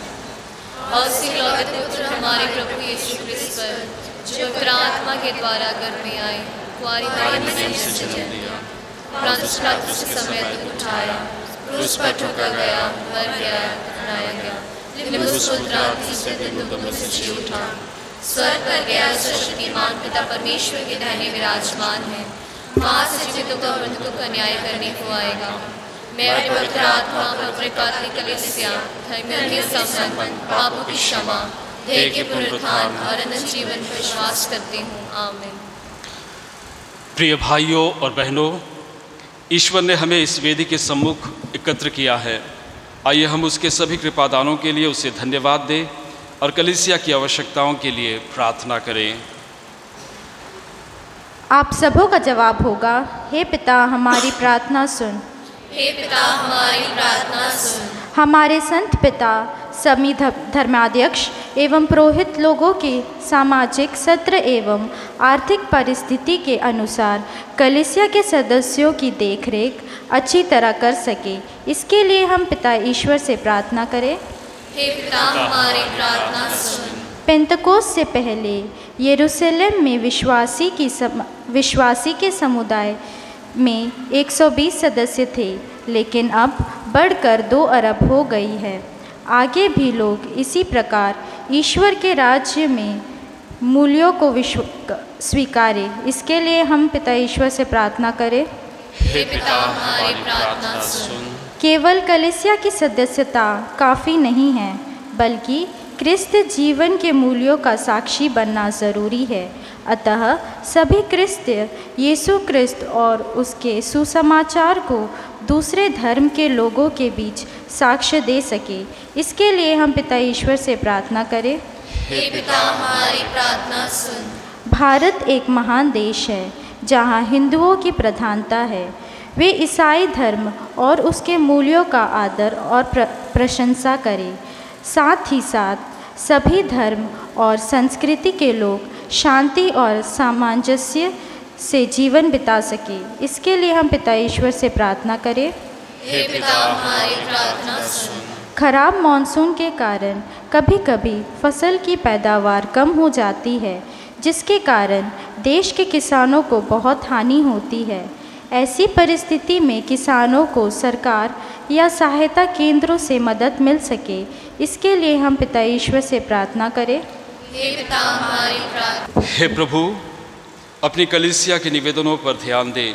और उसी लौकिक पुत्र हमारे प्रभु यीशु क्रिस्त पर जो पवित्र आत्मा के द्वारा गर्भ में आए, कुंवारी मरियम से जन्म लिया, प्रांतस पिलातुस के समय दुख उठाया, क्रूस पर ठोका गया, मर गया, दफनाया गया, लिबुस पुत्र तीसरे दिन दुखों से जी उठा, स्वर्ग पर गया, शक्तिमान पिता परमेश्वर के दाहिने विराजमान है, वहाँ से जीवितों और मृतकों का न्याय करने को आएगा। मैं पवित्र आत्मा, पवित्र कैथोलिक कलीसिया, धर्मियों के संबंध, पापों की क्षमा, देह के पुनरुत्थान और अनंत जीवन पर विश्वास करती हूँ। आमीन। प्रिय भाइयों और बहनों, ईश्वर ने हमें इस वेदी के सम्मुख एकत्र किया है। आइए हम उसके सभी कृपादानों के लिए उसे धन्यवाद दें और कलीसिया की आवश्यकताओं के लिए प्रार्थना करें। आप सबों का जवाब होगा, हे पिता हमारी प्रार्थना सुन। हे पिता हमारी प्रार्थना सुन। हमारे संत पिता, सभी धर्माध्यक्ष एवं पुरोहित लोगों के सामाजिक सत्र एवं आर्थिक परिस्थिति के अनुसार कलीसिया के सदस्यों की देखरेख अच्छी तरह कर सके, इसके लिए हम पिता ईश्वर से प्रार्थना करें। हे पिता हमारी प्रार्थना सुन। पेंतकोस्त से पहले यरूशलेम में विश्वासी के समुदाय में 120 सदस्य थे, लेकिन अब बढ़कर 2 अरब हो गई है। आगे भी लोग इसी प्रकार ईश्वर के राज्य में मूल्यों को स्वीकारे, इसके लिए हम पिता ईश्वर से प्रार्थना करें। हे पिता हमारी प्रार्थना सुन। केवल कलीसिया की सदस्यता काफ़ी नहीं है, बल्कि क्रिस्त जीवन के मूल्यों का साक्षी बनना ज़रूरी है। अतः सभी क्रिस्तीय यीशु क्रिस्त और उसके सुसमाचार को दूसरे धर्म के लोगों के बीच साक्ष्य दे सके, इसके लिए हम पिता ईश्वर से प्रार्थना करें। हे पिता हमारी प्रार्थना सुन। भारत एक महान देश है जहाँ हिंदुओं की प्रधानता है। वे ईसाई धर्म और उसके मूल्यों का आदर और प्रशंसा करें। साथ ही साथ सभी धर्म और संस्कृति के लोग शांति और सामंजस्य से जीवन बिता सके, इसके लिए हम पिता ईश्वर से प्रार्थना करें। हे पिता हमारी प्रार्थना सुन। खराब मॉनसून के कारण कभी कभी फसल की पैदावार कम हो जाती है, जिसके कारण देश के किसानों को बहुत हानि होती है। ऐसी परिस्थिति में किसानों को सरकार या सहायता केंद्रों से मदद मिल सके, इसके लिए हम पिता ईश्वर से प्रार्थना करें। हे पिता हमारी प्रार्थना। हे प्रभु, अपनी कलीसिया के निवेदनों पर ध्यान दे।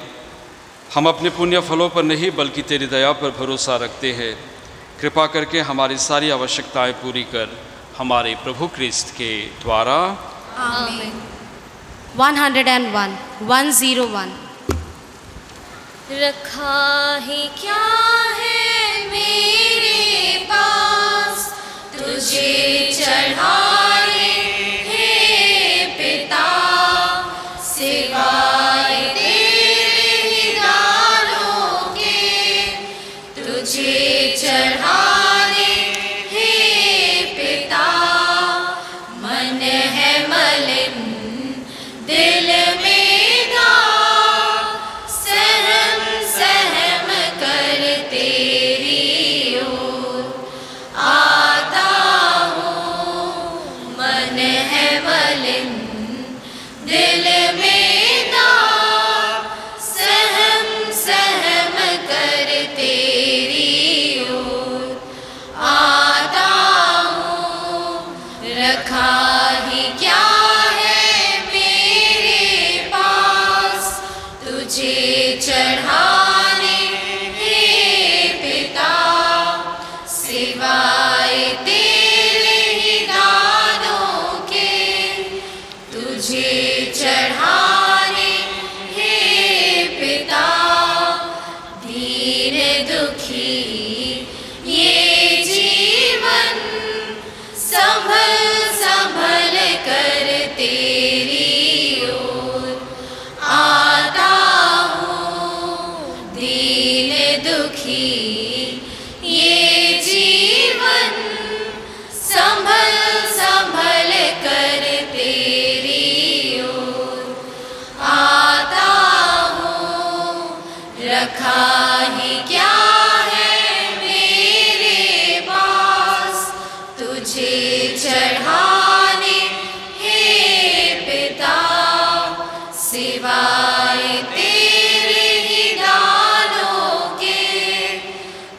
हम अपने पुण्य फलों पर नहीं बल्कि तेरी दया पर भरोसा रखते हैं। कृपा करके हमारी सारी आवश्यकताएं पूरी कर, हमारे प्रभु क्रिस्त के द्वारा। आमीन। 101 रखा ही क्या है मेरे पास, तुझे चढ़ाए हे पिता, सिवाय तेरे ही दानों के, तुझे चढ़ाने हे पिता। मन है मलिन दिल में संभल संभल कर रखा ही क्या है मेरे पास तुझे चढ़ाने हे पिता, सिवाय तेरे ही दानों के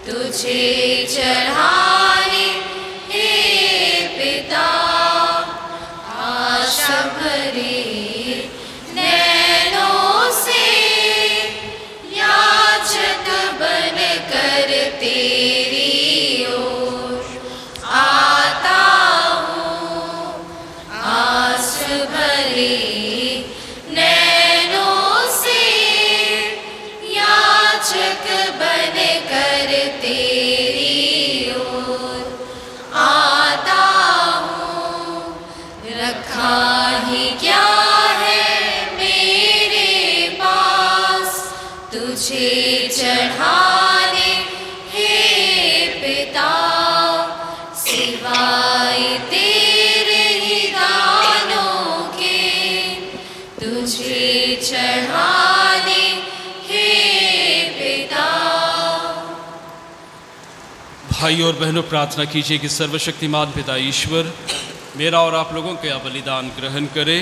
तुझे चढ़ाने हे पिता। आशा भरे नैनों से याचक बन कर तेरी ओर आता हूँ। आस भरे नैनों से याचक बन कर तेरी ओर आता हूँ। रखा ही क्या है मेरे पास तुझे चढ़ाने हे पिता, सिवाय तेरे ही दानों के तुझे चढ़ाने हे पिता। भाई और बहनों, प्रार्थना कीजिए कि सर्वशक्तिमान पिता ईश्वर मेरा और आप लोगों का बलिदान ग्रहण करे।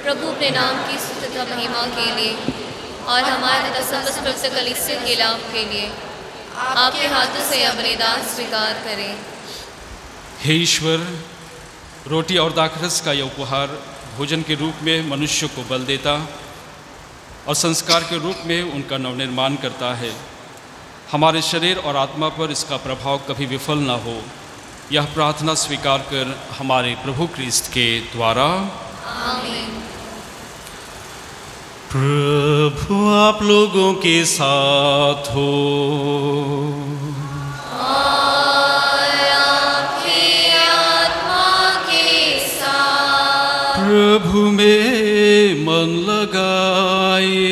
प्रभु अपने नाम की स्तुति महिमा के लिए और हमारे तथा समस्त पवित्र कलीसिया के लाभ के लिए आपके हाथों से यह बलिदान स्वीकार करें। हे ईश्वर, रोटी और दाखरस का यह उपहार भोजन के रूप में मनुष्य को बल देता और संस्कार के रूप में उनका नवनिर्माण करता है। हमारे शरीर और आत्मा पर इसका प्रभाव कभी विफल ना हो, यह प्रार्थना स्वीकार कर हमारे प्रभु क्रिस्त के द्वारा। आमीन। प्रभु आप लोगों के साथ हो। और आपकी आत्मा के साथ। प्रभु में मन लगाए।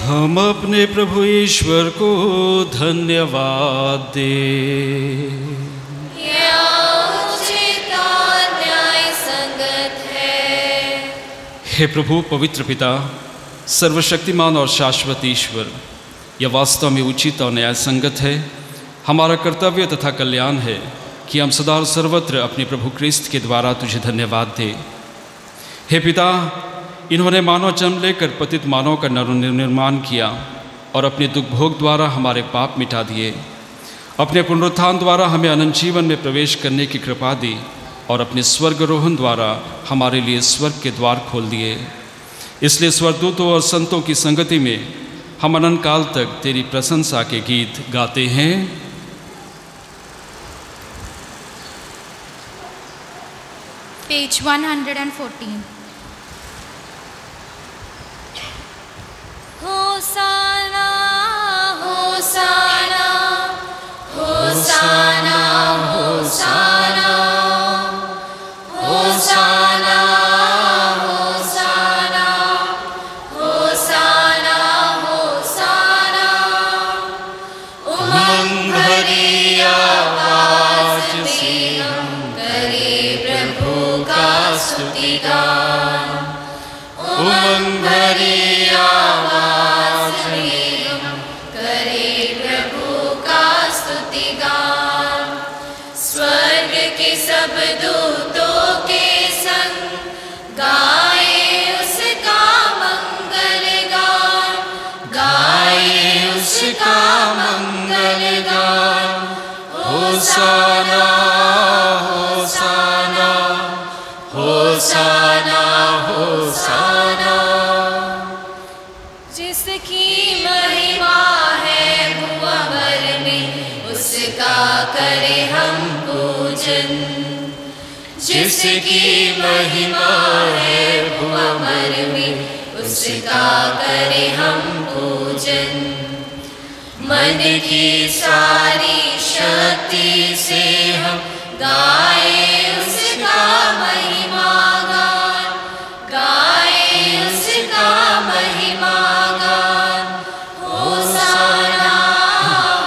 हम अपने प्रभु ईश्वर को धन्यवाद दे। यह उचित और न्याय संगत है। हे प्रभु पवित्र पिता, सर्वशक्तिमान और शाश्वत ईश्वर, यह वास्तव में उचित और न्याय संगत है। हमारा कर्तव्य तथा कल्याण है कि हम सदा और सर्वत्र अपने प्रभु क्रिस्त के द्वारा तुझे धन्यवाद दें। हे पिता, इन्होंने मानव जन्म लेकर पतित मानव का नवनिर्माण किया और अपने दुख भोग द्वारा हमारे पाप मिटा दिए। अपने पुनरुत्थान द्वारा हमें अनंत जीवन में प्रवेश करने की कृपा दी और अपने स्वर्गारोहण द्वारा हमारे लिए स्वर्ग के द्वार खोल दिए। इसलिए स्वर्गदूतों और संतों की संगति में हम अनंत काल तक तेरी प्रशंसा के गीत गाते हैं। पेज 114। होसाना होसाना होसाना होसाना होसाना होसाना होसाना होसाना। उमंग भरी आवाज से हम करें प्रभु का स्तुतिगान। उमंग भरी आवाज में हम करें प्रभु का स्तुतिगान। स्वर्ग के सब दूतों के संग गाए उसका मंगल गान, गाए उसका मंगल गान। होसाना होसाना होसाना होसाना। जिसकी महिमा है भुवन में उसका करें हम पूजन। जिसकी महिमा है भुवन में उसका करें हम पूजन। मन की सारी शक्ति से हम गाए उसका महिमा गान, गाए उसका महिमा गान। होसाना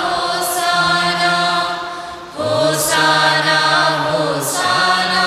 होसाना होसाना होसाना।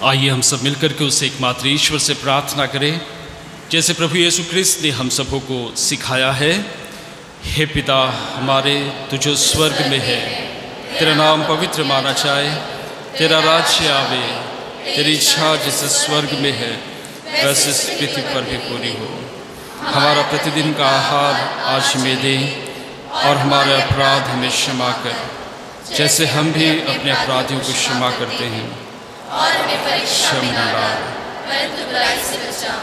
आइए हम सब मिलकर के उस एकमात्र ईश्वर से प्रार्थना करें जैसे प्रभु यीशु ख्रिस्त ने हम सबों को सिखाया है। हे पिता हमारे, तू जो स्वर्ग में है, तेरा नाम पवित्र माना जाए, तेरा राज्य आवे, तेरी इच्छा जैसे स्वर्ग में है वैसे इस पृथ्वी पर भी पूरी हो। हमारा प्रतिदिन का आहार आज हमें दे और हमारे अपराध हमें क्षमा कर जैसे हम भी अपने अपराधियों को क्षमा करते हैं, और हमें परीक्षा में न डाल, परंतु बुराई से बचा।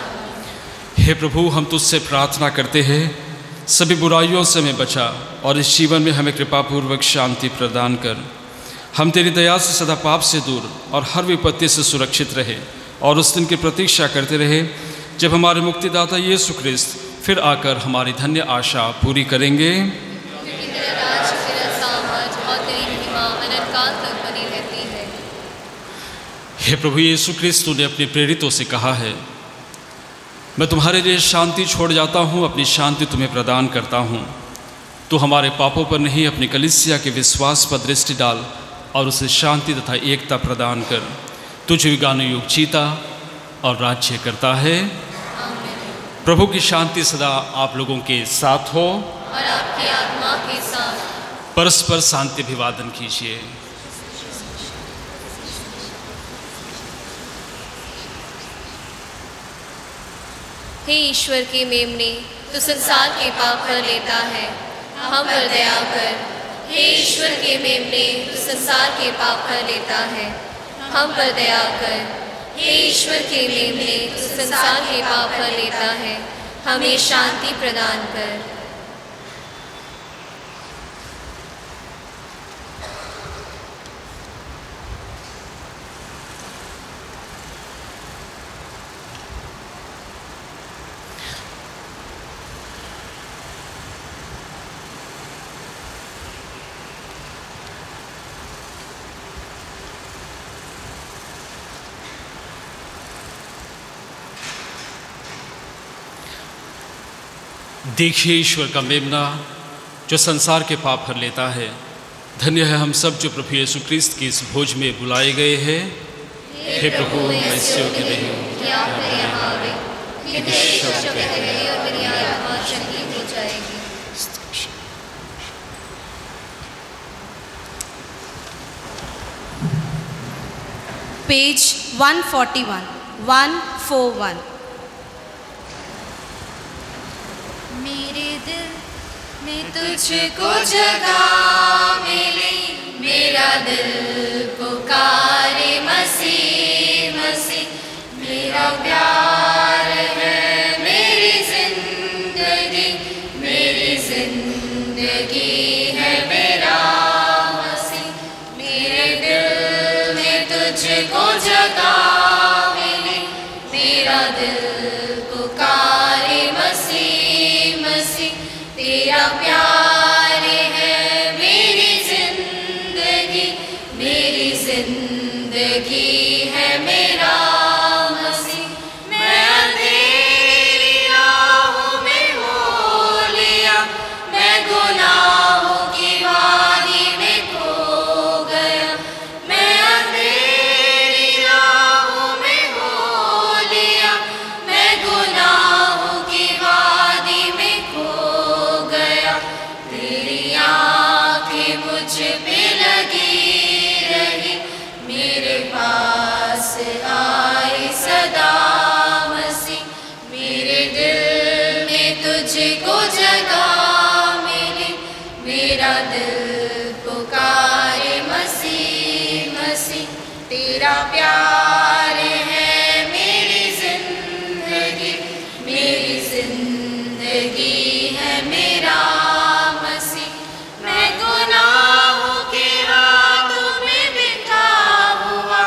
हे प्रभु, हम तुझसे प्रार्थना करते हैं सभी बुराइयों से हमें बचा और इस जीवन में हमें कृपापूर्वक शांति प्रदान कर। हम तेरी दया से सदा पाप से दूर और हर विपत्ति से सुरक्षित रहे और उस दिन की प्रतीक्षा करते रहे जब हमारे मुक्तिदाता यीशु ख्रिस्त फिर आकर हमारी धन्य आशा पूरी करेंगे। क्योंकि तेरा राज, तेरा सामर्थ और तेरी महिमा अनंतकाल तक बनी रहती है। हे प्रभु यीशु ख्रिस्त, तूने अपने प्रेरितों से कहा है, मैं तुम्हारे लिए शांति छोड़ जाता हूँ, अपनी शांति तुम्हें प्रदान करता हूँ। तू हमारे पापों पर नहीं, अपनी कलीसिया के विश्वास पर दृष्टि डाल और उसे शांति तथा एकता प्रदान कर। तू जो युगानुयुग जीता और राज्य करता है। प्रभु की शांति सदा आप लोगों के साथ हो और आपकी आत्मा के साथ। परस्पर शांति अभिवादन कीजिए। हे ईश्वर के मेमने, तू संसार के पाप पर लेता है, हम पर दया कर। हे ईश्वर के मेमने, तू संसार के पाप पर लेता है, हम पर दया कर। हे ईश्वर के मेमने, तू संसार के पाप पर लेता है, हमें शांति प्रदान कर। देखिए ईश्वर का मेमना जो संसार के पाप हर लेता है। धन्य है हम सब जो प्रभु यीशु ख्रिस्त की इस भोज में बुलाए गए हैं। हे प्रभु, मैं इस योग्य नहीं हूँ कि आप मेरे यहाँ आवे, लेकिन एक शब्द कहेंगे और मेरी आत्मा चंगी हो जाएगी। पेज 141, 141। मेरे दिल में तुझको जगह मिली, मेरा दिल पुकारे मसीह मसीह। मेरा प्यार है मेरी जिंदगी, मेरी जिंदगी है मेरा मसीह। मेरे दिल में तुझको जगह मिली, मेरा दिल पुकारे मसीह मसीह। तेरा प्यार है मेरी जिंदगी, मेरी जिंदगी है मेरा मसीह। मैं अंधेरी राहों में हो लिया, मैं गुनाहों की वादी में खो गया। मैं अंधेरी राहों में हो लिया, मैं गुनाहों की वादी में खो गया। तेरी आँखें मुझ पे लगी रही, मेरे पास आई सदा मसीह। मेरे दिल में तुझको जगह मिली, मेरा दिल पुकारे मसीह मसीह। तेरा प्यार है मेरी जिंदगी, मेरी जिंदगी है मेरा मसीह। मैं गुनाहों के हाथों में बिठा हुआ,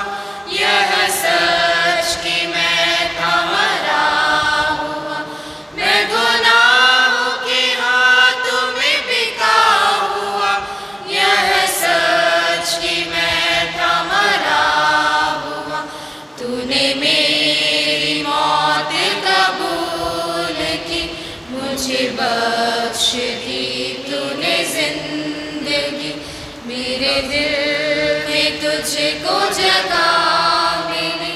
यह सच कि मैं था मरा हुआ। मैं गुनाहों के हाथों में बिका हुआ, यह सच कि मैं था मरा हुआ। तूने मेरी मौत कबूल की, मुझे बख्श दी तूने जिंदगी। मेरे दिल में तुझको जगह मिली,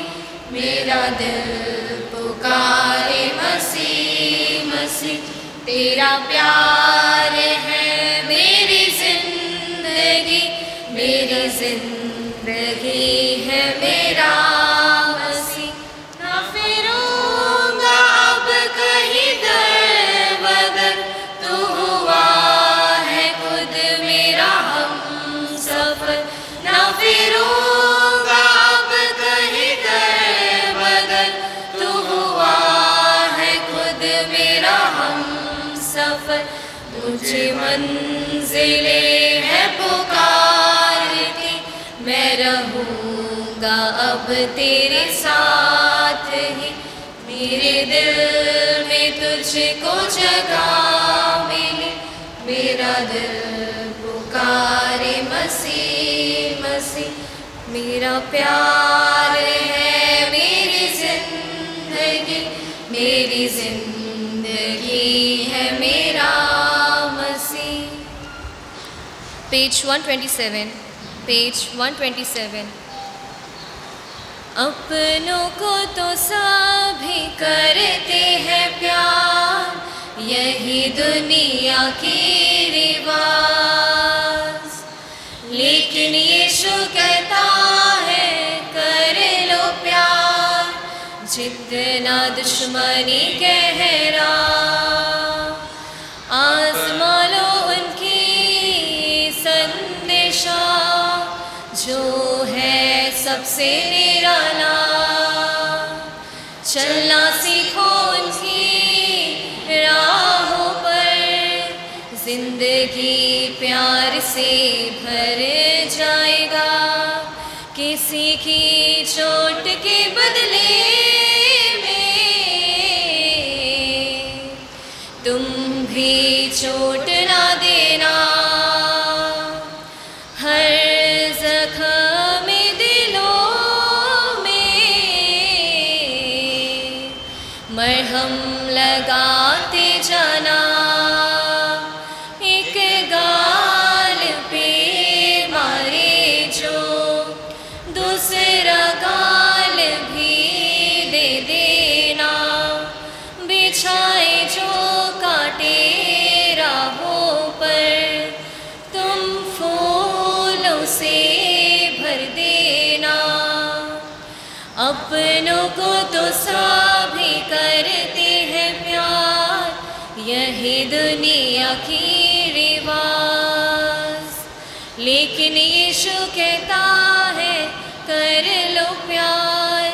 मेरा दिल पुकारे मसीह मसीह, तेरा प्यार है मेरी जिंदगी, मेरी जिंदगी है मेरा मसीह। ना फिरूंगा अब कहीं दर बदर, तू हुआ है खुद मेरा हम सफर। ना फिरूंगा अब कहीं दर बदर, तू हुआ है खुद मेरा हम सफर। मुझे मंजिले है पुकारती, मैं रहूंगा अब तेरे साथ ही। मेरे दिल में तुझको जगह मिली, मेरा दिल पुकारे मसीह मसीह, मेरा प्यार है मेरी जिंदगी, मेरी जिंदगी है मेरा मसीह। Page 127, page 127। अपनों को तो सभी करते हैं प्यार, यही दुनिया की रिवाज, लेकिन यीशु कहता है कर लो प्यार, जितना दुश्मनी गहरा। आज़मा लो उनकी संदेशा, जो है सबसे निराला। चलना सीखो उनकी राहों पर, जिंदगी प्यार से भर जाएगा। किसी की चोट के बदले में तुम भी चोट ना देना। हर जख्म दिलों में मरहम लगाते जाना। एक गाल पे मारे जो, दूसरा गाल भी दे देना। बिछाए जो काटे राहों पर, तुम फूलों से भर देना। अपनों को तो सभी करते हैं प्यार, यही दुनिया की रिवाज, लेकिन यीशु कहता है कर लो प्यार,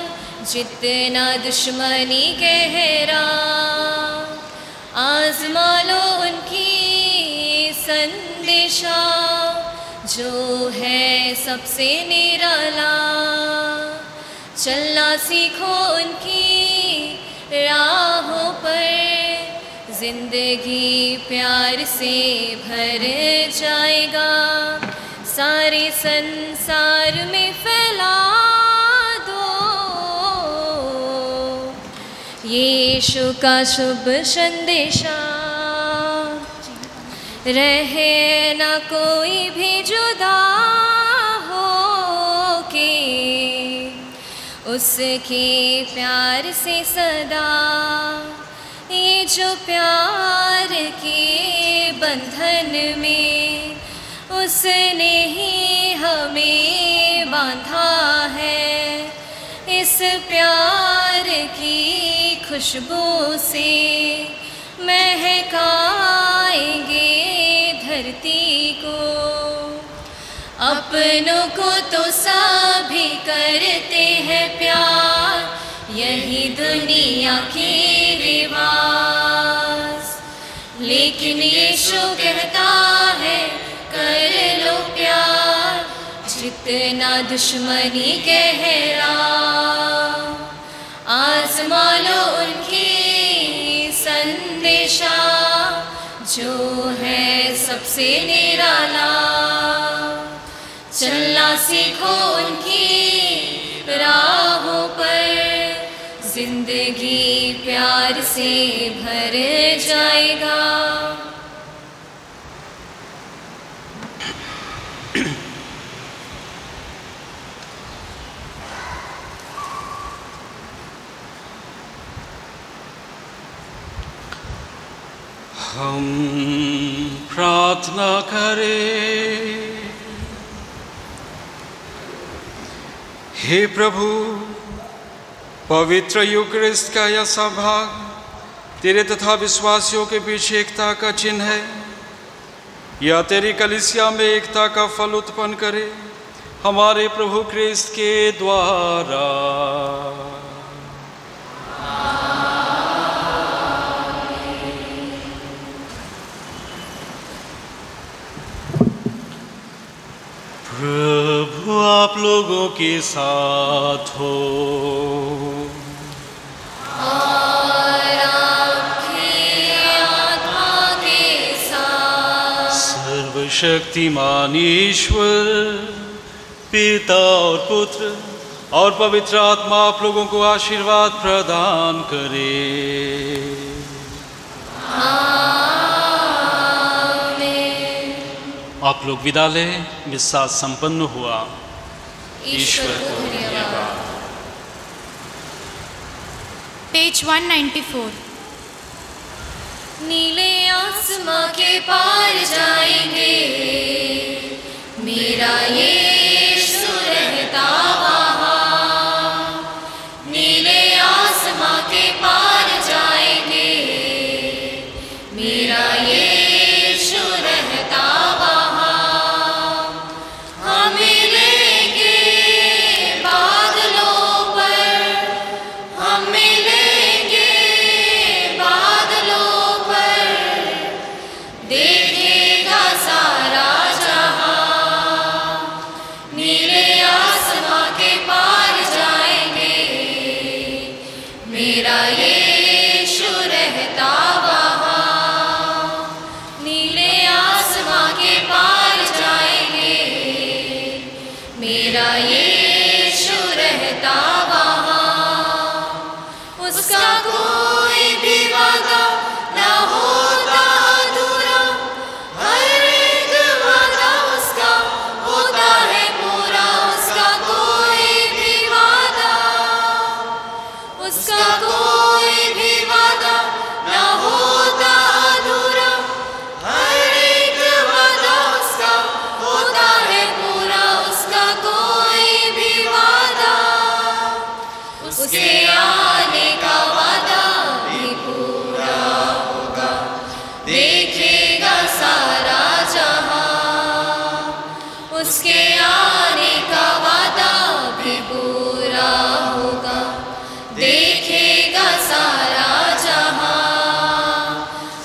जितना दुश्मनी गहरा। आज़मा लो उनकी संदेशा, जो है सबसे निराला। चलना सीखो उनकी राहों पर, जिंदगी प्यार से भर जाएगा। सारे संसार में फैला दो यीशु का शुभ संदेशा। रहे ना कोई भी जुदा हो के उसके प्यार से सदा। ये जो प्यार के बंधन में उसने ही हमें बांधा है, इस प्यार की खुशबू से महकाएंगे धरती को। अपनों को तो सभी करते हैं प्यार, यही दुनिया की रिवाज, लेकिन यीशु कहता है कर लो प्यार, जितना दुश्मनी गहरा। आज़मा लो उनकी संदेशा, जो है सबसे निराला। चलना सीखो उनकी राहों पर, जिंदगी प्यार से भर जाएगा। हम प्रार्थना करें। हे प्रभु, पवित्र यूकरिस्ट का यह सभाग तेरे तथा विश्वासियों के बीच एकता का चिन्ह है। यह तेरी कलीसिया में एकता का फल उत्पन्न करे, हमारे प्रभु क्रिस्त के द्वारा। प्रभु आप लोगों के साथ हो। और आपकी आत्मा के साथ। सर्वशक्तिमान ईश्वर पिता और पुत्र और पवित्र आत्मा आप लोगों को आशीर्वाद प्रदान करे। आप लोग विदा लें। मिस्सा संपन्न हुआ। ईश्वर को धन्यवाद। पेज 194। नीले आसमां के पार जाएंगे, मेरा यीशु रहता वहाँ। नीले आसमां के पार जाएंगे, मेरा यीशु रहता वहाँ। हम मिलेंगे बादलों पर, हम मिलेंगे बादलों पर। देखेगा सारा जहां, नीले आसमां के पार जाएंगे, मेरा यीशु रहता वहाँ। नीले आसमां के पार जाएंगे, मेरा यीशु रहता वहाँ। उसका कोई भी वादा ना होता अधूरा, हर एक वादा उसका होता है पूरा। उसका कोई भी वादा, उसका कोई भी वादा ना होता अधूरा, हर एक वादा उसका होता है पूरा। उसका कोई भी वादा, उसके आने का वादा भी पूरा होगा। देखेगा सारा जहां, उसके आने का वादा भी पूरा होगा। देखेगा सारा जहां।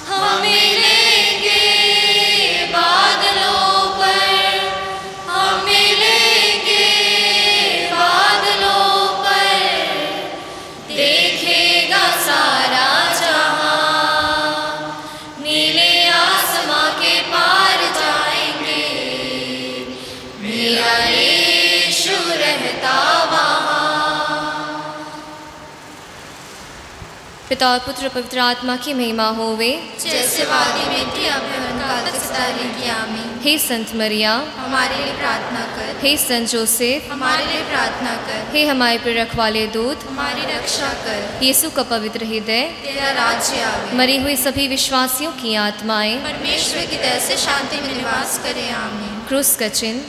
हम मिलेंगे बादलों पर, हम मिलेंगे बादलों पर। देखेगा सारा जहां, नीले आसमां के पार जाएंगे, मेरा यीशु रहता वहाँ। पिता और पुत्र पवित्र आत्मा की महिमा होवे, जैसे वादी में थी अब काल तक सदा रहेगी। आमीन। हे संत मरिया, हमारे लिए प्रार्थना कर। हे संत जोसेफ, हमारे लिए प्रार्थना कर। हे हमारे पर रखवाले दूत, हमारी रक्षा कर। यीशु का पवित्र हृदय, तेरा राज्य आवे। मरी हुई सभी विश्वासियों की आत्माएं परमेश्वर की दया से शांति में निवास करे। आमीन। क्रूस का चिन्ह,